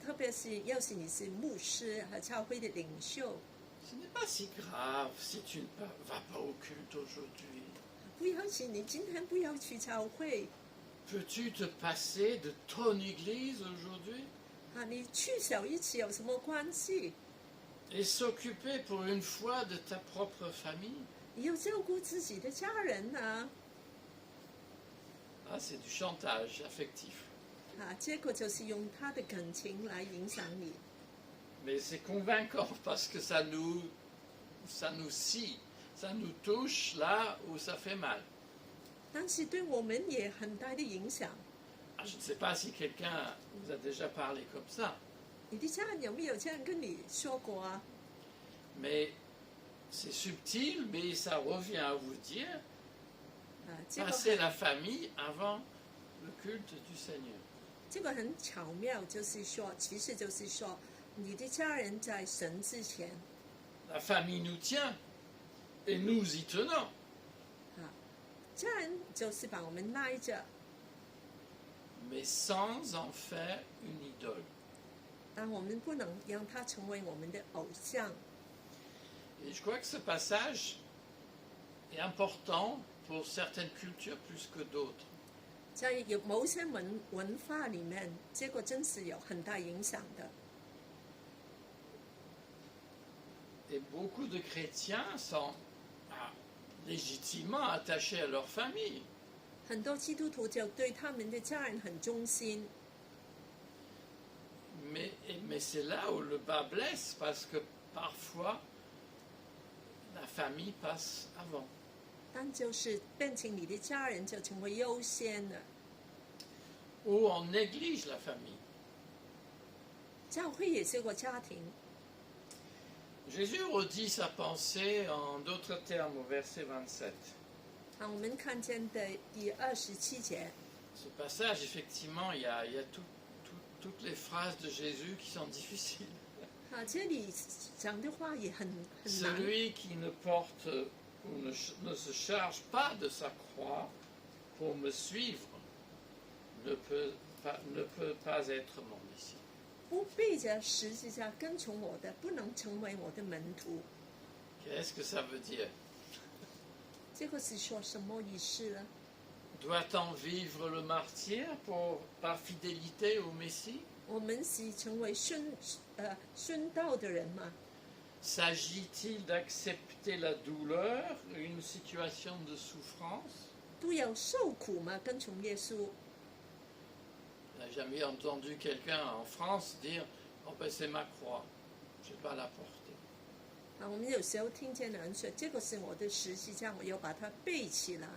特别是要是你是牧师和教会的领袖， Ce n'est pas si grave si tu ne vas pas au culte aujourd'hui. 不要紧，你今天不要去教会 Peux-tu te passer de ton église aujourd'hui 你去小一次有什么关系？ et s'occuper pour une fois de ta propre famille? 你要照顾自己的家人啊！ Ah, c'est du chantage affectif. 這個就是用他的感情來影響你。 Mais c'est convaincant parce que ça nous scie, ça nous touche là où ça fait mal. 但是對我們也很大的影響。 Ah, je ne sais pas si quelqu'un vous a déjà parlé comme ça, 你的家人有沒有這樣跟你說過啊？ mais c'est subtil, mais ça revient à vous dire, 這個 passer la famille avant le culte du Seigneur. 這個很巧妙，就是說，其實就是說，你的家人在神之前， La famille nous tient et nous y tenons. 家人就是把我們拉着， Mais sans en faire une idole. 但我們不能讓他成為我們的偶像。 Et je crois que ce passage est important pour certaines cultures plus que d'autres. 在有某些文化裡面，這個真是有很大影響的。 Et beaucoup de chrétiens sont légitimement attachés à leur famille. 很多基督徒就對他們的家人很忠心， Mais c'est là où le bas blesse parce que parfois la famille passe avant. 但就是變成你的家人就成為優先了。 Ou on néglige la famille. 教會也是個家庭。 Jésus redit sa pensée en d'autres termes au verset 27. 我們看見的第27節。 Ce passage, effectivement, il y a toutes les phrases de Jésus qui sont difficiles. 這裡講的話也很難。 Celui qui ne porte ou ne se charge pas de sa croix pour me suivre ne peut pas être mon disciple. 不背着十字架跟從我的，不能成為我的門徒。 Qu'est-ce que ça veut dire? 這個是說什麼意思呢？ Doit-on vivre le martyre par fidélité au Messie? 我們是成為殉道的人嗎？ S'agit-il d'accepter la douleur, une situation de souffrance? 都有受苦嗎？跟從耶穌。 On n'a jamais entendu quelqu'un en France dire « Oh ben c'est ma croix, je ne vais pas la porter ». 我們有時候聽見人說：“這個是我的十字架，我要把它背起來。”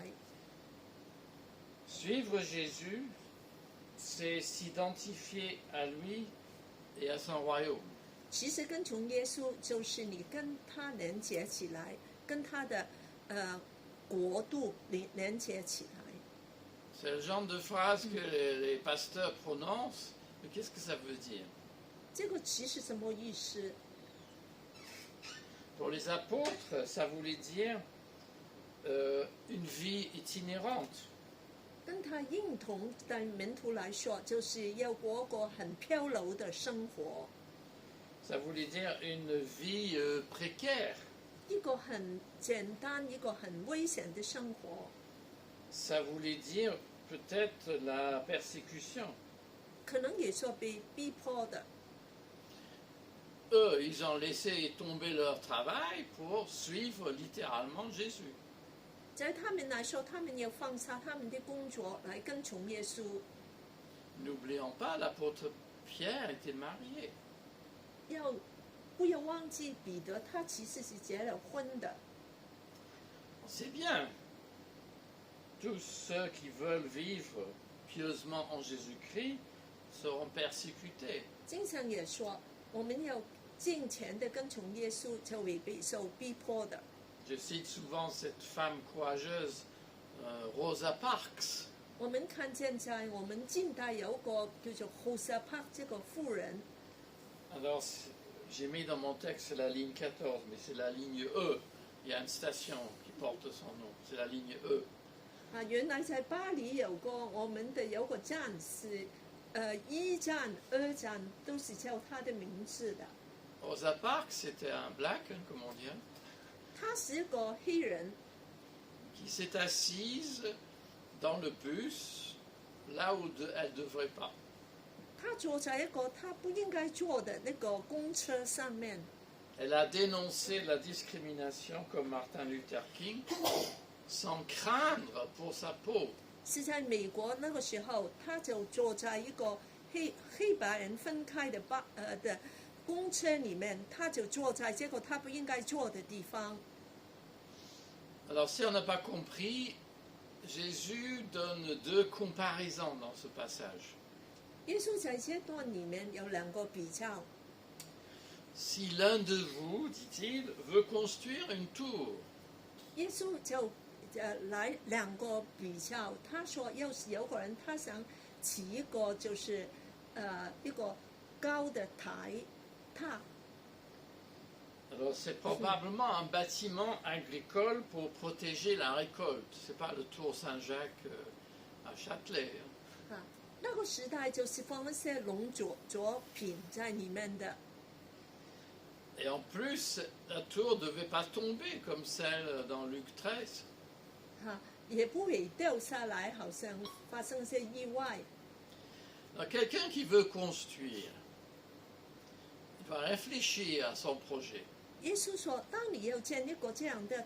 Suivre Jésus, c'est s'identifier à lui et à son royaume. 其實跟從耶穌就是你跟他連接起來，跟他的國度連接起來。 C'est le genre de phrase que les pasteurs prononcent, mais qu'est-ce que ça veut dire? 這個詞是什麼意思？ Pour les apôtres, ça voulait dire une vie itinérante. 跟他認同的門徒來說，就是要過個很漂流的生活， Ça voulait dire une vie précaire. 一個很簡單、一個很危險的生活。 Ça voulait dire peut-être la persécution. 可能也說被逼迫的。 Eux, ils ont laissé tomber leur travail pour suivre littéralement Jésus. 在他們來說，他們要放下他們的工作來跟從耶穌。 N'oublions pas, l'apôtre Pierre était marié. 不要忘記彼得，他其實是結了婚的。 C'est bien. Tous ceux qui veulent vivre pieusement en Jésus-Christ seront persécutés. 經常也說，我們要敬虔的跟從耶穌，就會被受逼迫的。 Je cite souvent cette femme courageuse, Rosa Parks. 我們看見在我們近代有個叫做 Rosa Parks 這個婦人。 Alors, j'ai mis dans mon texte la ligne 14, mais c'est la ligne E. Il y a une station qui porte son nom, c'est la ligne E. 原來在巴黎有個我們的有個站是1站、2站都是叫他的名字的。 Rosa Parks, c'était un black, comme on dit, 他是一個黑人， qui s'est assise dans le bus, là où elle ne devrait pas. 他坐在一個他不應該坐的那個公車上面。 Elle a dénoncé la discrimination comme Martin Luther King, sans craindre pour sa peau. 是在美国那个时候，他就坐在一个黑白人分开的公车里面，他就坐在这个他不应该坐的地方。 Alors si on n'a pas compris, Jésus donne deux comparaisons dans ce passage. 耶稣在这段里面有两个比较。 Si l'un de vous, dit-il, veut construire une tour, 耶稣就来两个比较，他说要是有个人他想起一个就是一个高的塔。 alors c'est probablement un bâtiment agricole pour protéger la récolte. C'est pas le tour Saint-Jacques à Châtelet. 那个时代就是放一些农作品在里面的。 Et en plus, la tour ne devait pas tomber comme celle dans Luc 13. 也不会掉下来，好像发生一些意外。 Alors, quelqu'un qui veut construire, il va réfléchir à son projet. 耶稣说，当你要建一个这样的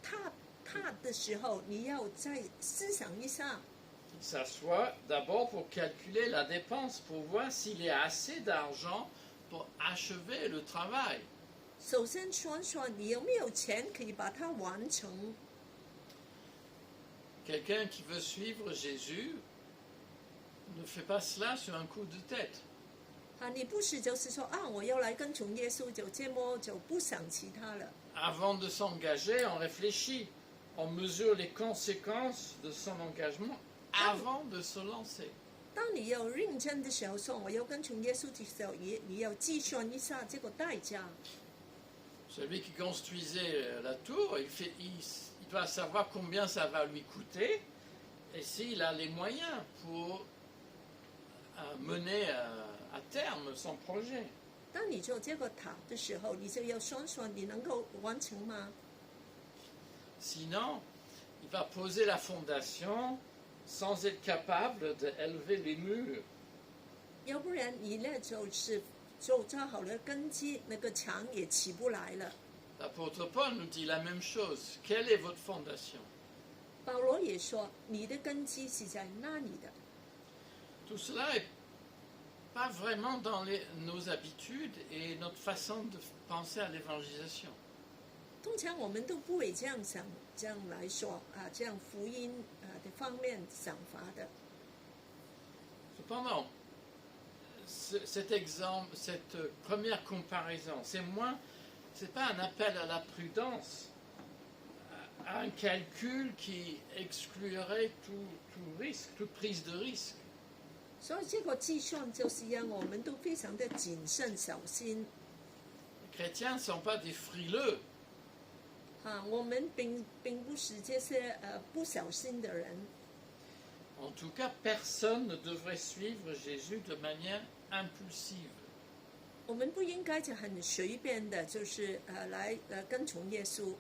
塔的时候，你要再思想一下。 Il s'assoit d'abord pour calculer la dépense, pour voir s'il y a assez d'argent pour achever le travail. 首先算算你有没有钱可以把它完成。 Quelqu'un qui veut suivre Jésus ne fait pas cela sur un coup de tête. 你不是就是说我要来跟从耶稣，就这么就不想其他了。 Avant de s'engager, on réfléchit, on mesure les conséquences de son engagement avant de se lancer. 当你要认真的时候，说我要跟从耶稣的时候，你要计算一下这个代价。 Celui qui construisait la tour, il doit savoir combien ça va lui coûter et s'il a les moyens pour mener à terme son projet. 当你做这个塔的时候，你就要算算你能够完成吗？ Sinon, il va poser la fondation sans être capable d'élever les murs. 要不然你呢就是做好了根基，那个墙也起不来了。 L'apôtre Paul nous dit la même chose. Quelle est votre fondation? 保罗也说，你的根基是在那里的。 Tout cela n'est pas vraiment dans nos habitudes et notre façon de penser à l'évangélisation. 通常我们都不会这样想，这样来说这样福音的方面想法的。 Cependant, cet exemple, cette première comparaison, c'est pas un appel à la prudence, à un calcul qui exclurait tout risque, toute prise de risque. 所以这个计算就是让我们都非常的谨慎小心。 Les chrétiens ne sont pas des frileux. 我们并不是这些不小心的人。 En tout cas, personne ne devrait suivre Jésus de manière impulsive. 我们不应该就很随便的，就是来跟从耶稣，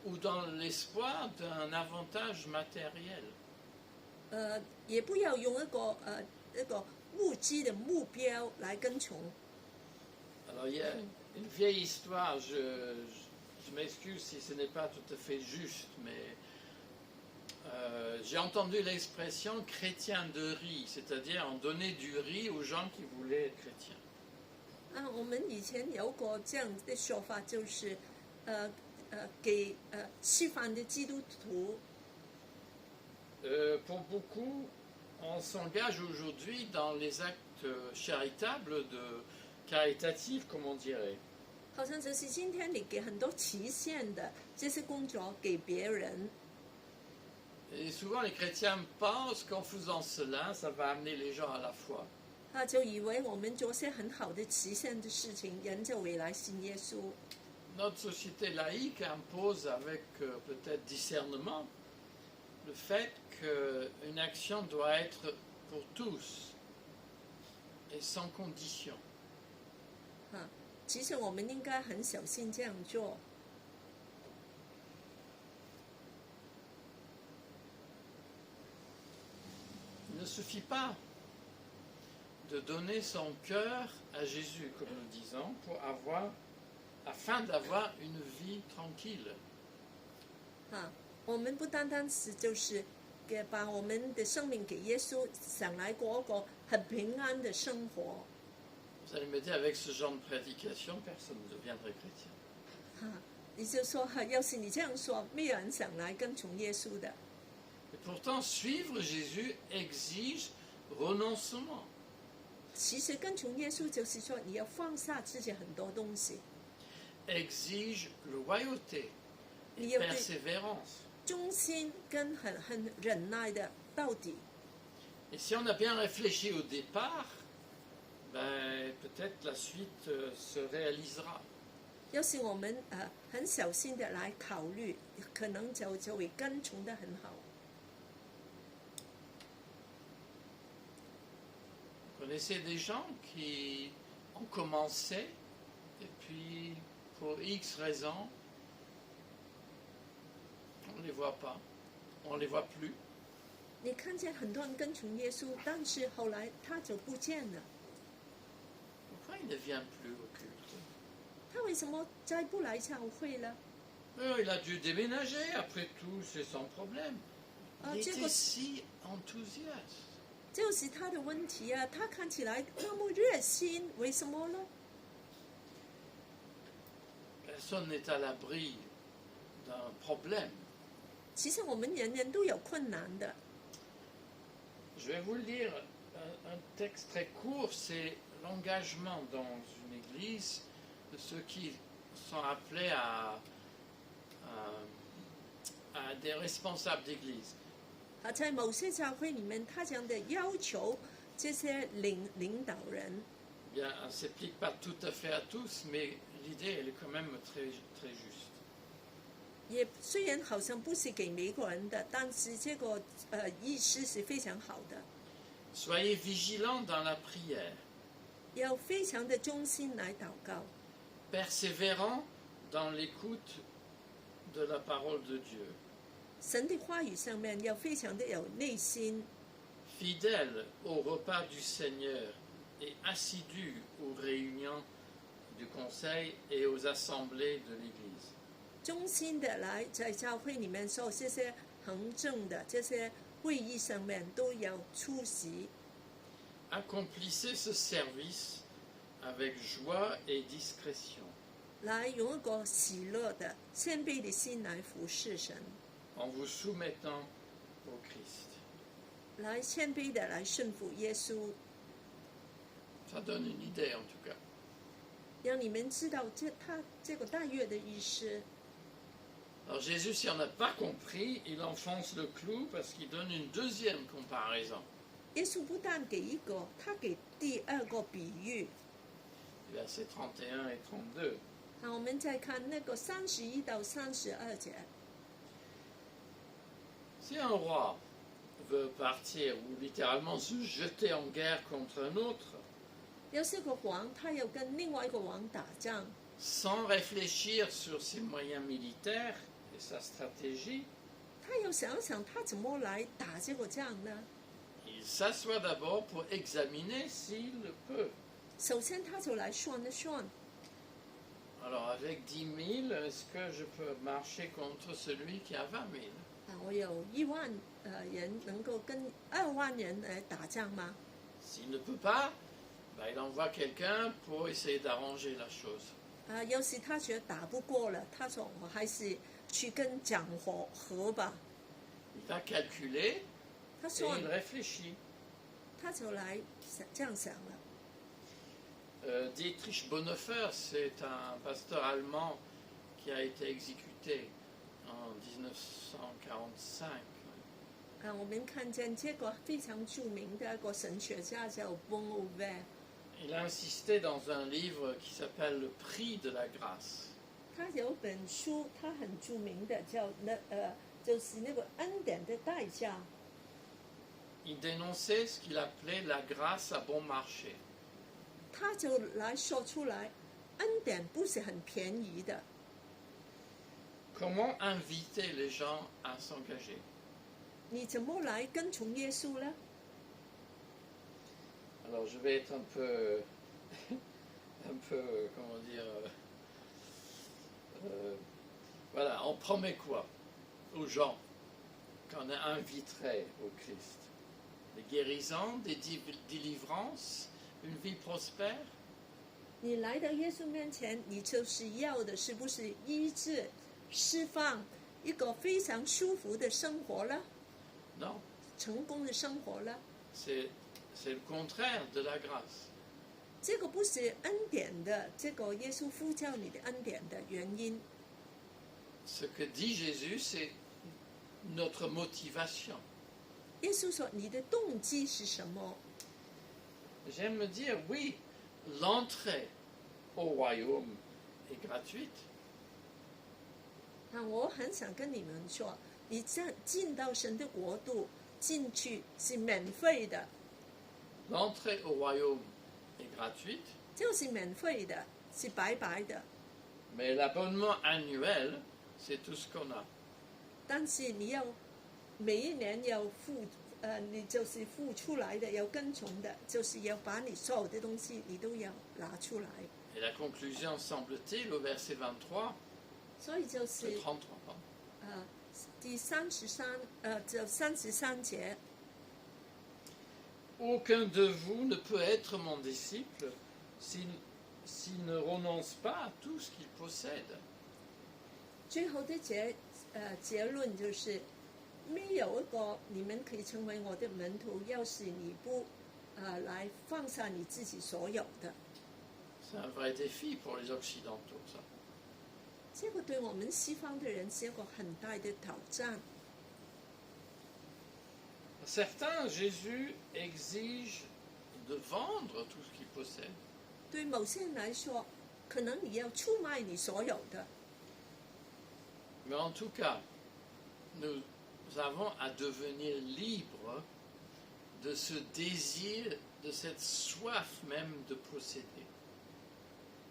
ou dans l'espoir d'un avantage matériel. 也不要用一个物质的目标来跟从。 Alors il y a une vieille histoire, je m'excuse si ce n'est pas tout à fait juste, mais j'ai entendu l'expression chrétien de riz, c'est-à-dire on donnait du riz aux gens qui voulaient être chrétiens. 我们以前有过这样的说法，就是给吃饭的基督徒。 Pour beaucoup, on s'engage aujourd'hui dans les actes charitables, caritatifs, comme on dirait. 好像就是今天你给很多期限的这些工作给别人。 Et souvent les chrétiens pensent qu'en faisant cela, ça va amener les gens à la foi. 就以为我们做些很好的期限的事情，人就会来信耶稣。 Notre société laïque impose avec peut-être discernement le fait qu'une action doit être pour tous et sans condition. 其实我们应该很小心这样做。 Il ne suffit pas de donner son cœur à Jésus, comme nous disons, afin d'avoir une vie tranquille. 我们不单单是就是嘅把我們的生命給耶穌，想來過一個很平安的生活。 Vous allez me dire, avec ce genre de prédication, personne ne deviendrait chrétien. 你就說，要是你這樣說，沒有人想來跟從耶穌的。 Et pourtant, suivre Jésus exige renoncement. 其實跟從耶穌就是說，你要放下自己很多東西， Exige loyauté 你 et 要對 persévérance. 忠心跟很忍耐的到底。 Et si on a bien réfléchi au départ, ben, peut-être la suite se réalisera. 要是我們很小心的來考慮，可能就會跟從得很好。 Vous connaissez des gens qui ont commencé et puis pour X raisons, on ne les voit pas, on ne les voit plus. 你看見很多人跟從耶穌，但是後來他就不見了。 Pourquoi il ne vient plus au culte? 他為什麼再不來教會呢？ Il a dû déménager, après tout, c'est son problème. Il était si enthousiaste. 就是他的問題啊！他看起來那麼熱心，為什麼呢？ Personne n'est à l'abri d'un problème. 其實我們人人都有困難的。 Je vais vous lire un texte très court, c'est l'engagement dans une église de ceux qui sont appelés à des responsables d'église. 在某些教會裡面，他這樣的要求這些領導人， Bien, ça ne s'applique pas tout à fait à tous, mais l'idée, elle est quand même très, très juste. 也雖然好像不是給每個人的，但是這個意思是非常好的。 Soyez vigilants dans la prière, 要非常的忠心來禱告， persévérants dans l'écoute de la parole de Dieu, 神的話語上面要非常的有內心， fidèles au repas du Seigneur et assidus aux réunions du conseil et aux assemblées de l'Église. 忠心的來在教會裡面受這些行政的這些會議上面都要出席。 Accomplissez ce service avec joie et discrétion, 來用一個喜樂的謙卑的心來服侍神， en vous soumettant au Christ. 來謙卑的來順服耶穌， Ça donne une idée en tout cas. 讓你們知道他這個大約的意思。 Alors Jésus, si on n'a pas compris, il enfonce le clou parce qu'il donne une deuxième comparaison. 耶穌不但給一個，他給第二個比喻。 Versets 31 et 32. 好，我們再看那個31到32節。 Si un roi veut partir ou littéralement se jeter en guerre contre un autre, 要是個王，他要跟另外一個王打仗， sans réfléchir sur ses moyens militaires et sa stratégie, 他要想想他怎麼來打這個仗呢？ il s'assoit d'abord pour examiner s'il le peut. 首先，他就來算一算， Alors avec 10 000, est-ce que je peux marcher contre celui qui a 20 000? 我有1萬人能夠跟2萬人來打仗嗎？ S'il ne peut pas, ben, il envoie quelqu'un pour essayer d'arranger la chose. 要是他覺得打不過了，他說我還是去跟講和吧。 Il va calculer 他 et 說 il réfléchit. 他就來這樣想了。 Dietrich Bonhoeffer, c'est un pasteur allemand qui a été exécuté en 1945. 我們看見這個非常著名的一個神學家叫 Bonhoeffer， Il a insisté dans un livre qui s'appelle Le Prix de la Grâce. 他有本書，他很著名的叫就是那個恩典的代價。 Il dénonçait ce qu'il appelait la grâce à bon marché. 他就來說出來，恩典不是很便宜的。 Comment inviter les gens à s'engager? 你怎麼來跟從耶穌呢？ Alors je vais être un peu, comment dire, voilà, on promet quoi aux gens qu'on inviterait au Christ? Des guérisons, des délivrances, une vie prospère? 你来到耶稣面前，你就是要的是不是医治、释放，一个非常舒服的生活了， Non, 成功的生活了？ c'est le contraire de la grâce. 这个不是恩典的，这个耶稣呼叫你的恩典的原因。 Ce que dit Jésus, c'est notre motivation. 耶稣说：“你的动机是什么？” J'aime me dire, oui, l'entrée au royaume est gratuite, 我很想跟你们说，你进到神的国度，进去是免费的， l'entrée au royaume est gratuite, 就是免费的，是白白的。 mais l'abonnement annuel, c'est tout ce qu'on a. 但是你要每一年要付，你就是付出来的，要跟从的，就是要把你所有的东西你都要拿出来。 Et la conclusion, semble-t-il, au verset 23, 所以就 le 是33, pardon. 第33节， Aucun de vous ne peut être mon disciple s'il ne renonce pas à tout ce qu'il possède. 最后的结论就是，没有一个你们可以成为我的门徒，要是你不来放下你自己所有的。 C'est un vrai défi pour les Occidentaux, ça. 这个对我们西方的人是一个很大的挑战。 Certains, Jésus exige de vendre tout ce qu'il possède. 对某些人来说，可能你要出卖你所有的， Mais en tout cas, nous avons à devenir libres de ce désir, de cette soif même de posséder.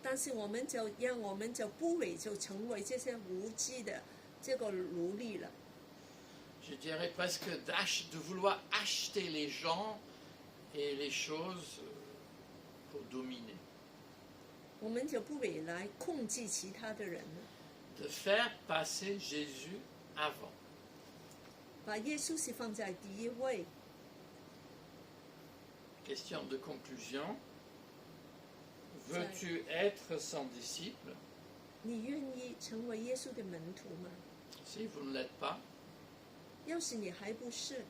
但是我们就不会就成为这些无知的这个奴隶了。 Je dirais presque de vouloir acheter les gens et les choses pour dominer. 我们就不会来控制其他的人了， De faire passer Jésus avant. 把耶稣是放在第一位。 Question de conclusion. Veux-tu être son disciple? 你愿意成为耶稣的门徒吗？ Si vous ne l'êtes pas, 要是你还不是，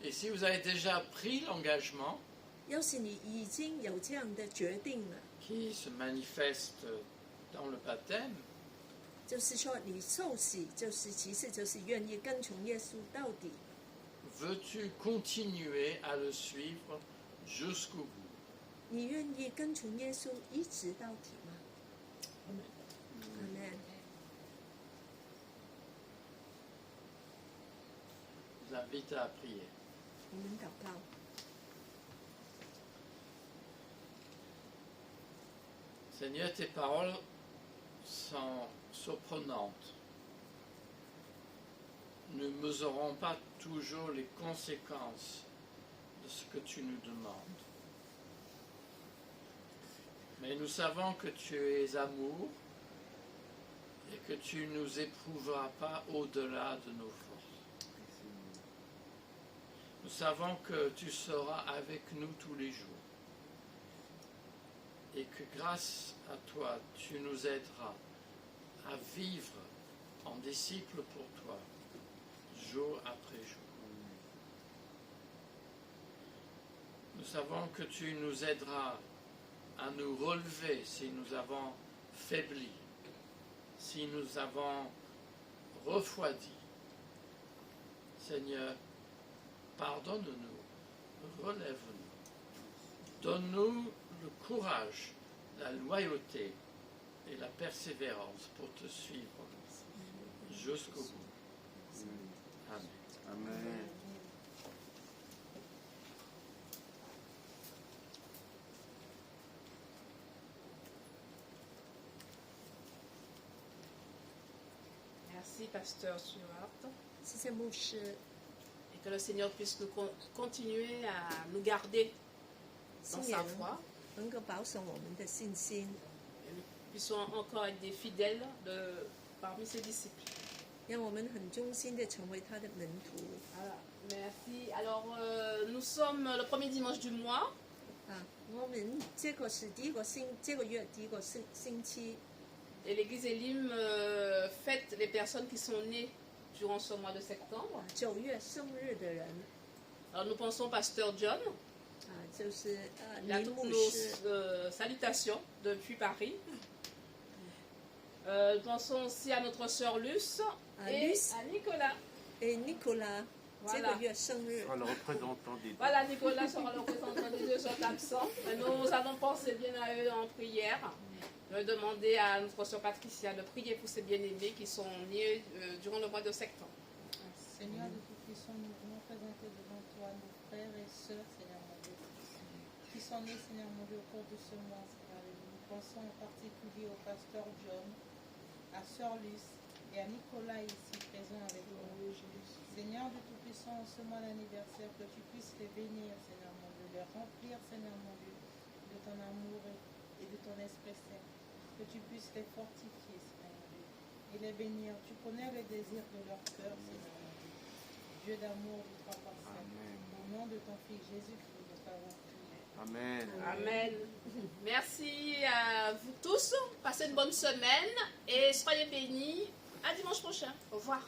et si vous avez déjà pris l'engagement 要是你已经有这样的决定了， qui se manifeste dans le baptême, 就是说你受洗，其实就是愿意跟从耶稣到底。 veux-tu continuer à le suivre jusqu'au bout? 你愿意跟从耶稣一直到底吗？ 阿门。 Je vous invite à prier. 我们祷告， Seigneur, tes paroles sont surprenantes. Nous ne mesurons pas toujours les conséquences de ce que tu nous demandes. Mais nous savons que tu es amour et que tu ne nous éprouveras pas au-delà de nos forces. Nous savons que tu seras avec nous tous les jours et que grâce à toi, tu nous aideras à vivre en disciples pour toi, jour après jour. Nous savons que tu nous aideras à nous relever si nous avons faibli, si nous avons refroidi. Seigneur, pardonne-nous, relève-nous, donne-nous le courage, la loyauté et la persévérance pour te suivre jusqu'au bout. Amen. Amen. Merci, Pasteur Stuart. 谢谢牧师， Et que le Seigneur puisse continuer à nous garder dans 信 sa 仰 foi. 能够保守我们的信心， Et nous puissions encore être des fidèles parmi ses disciples. 让我们很忠心的成为他的门徒。 Voilà, merci. Alors, nous sommes le premier dimanche du mois. 啊，我们这个是这个月第一个星期， Et l'église Elim fête les personnes qui sont nées durant ce mois de septembre. 9月生日的人 Alors, nous pensons au pasteur John. 啊，就是Il a 林 toutes 牧 nos 师 salutations depuis Paris. Nous pensons aussi à notre sœur Luce et Luce. à Nicolas. et Nicolas， Voilà. 这个月生日 sera le représentant des deux. Voilà, Nicolas sera le représentant des deux sont absents. Mais nous allons penser bien à eux en prière. Je vais demander à notre sœur Patricia de prier pour ces bien-aimés qui sont nés durant le mois de septembre. Seigneur de Tout-Puissant, nous venons présenter devant toi nos frères et sœurs, Seigneur mon Dieu, qui sont nés, Seigneur mon Dieu, au cours de ce mois, Seigneur. Nous pensons en particulier au pasteur John, à sœur Luce et à Nicolas ici présent avec nous. Seigneur de Tout-Puissant, en ce mois d'anniversaire, que tu puisses les bénir, Seigneur mon Dieu, les remplir, Seigneur mon Dieu, de ton amour et de ton Esprit Saint. Que tu puisses les fortifier, Seigneur mon Dieu, et les bénir. Tu connais les désirs de leur cœur, Seigneur mon Dieu. Dieu d'amour du trois par sept. Amen. Au nom de ton Fils Jésus-Christ, nous t'avons prié. Amen. Amen. Merci à vous tous. Passez une bonne semaine et soyez bénis. À dimanche prochain. Au revoir.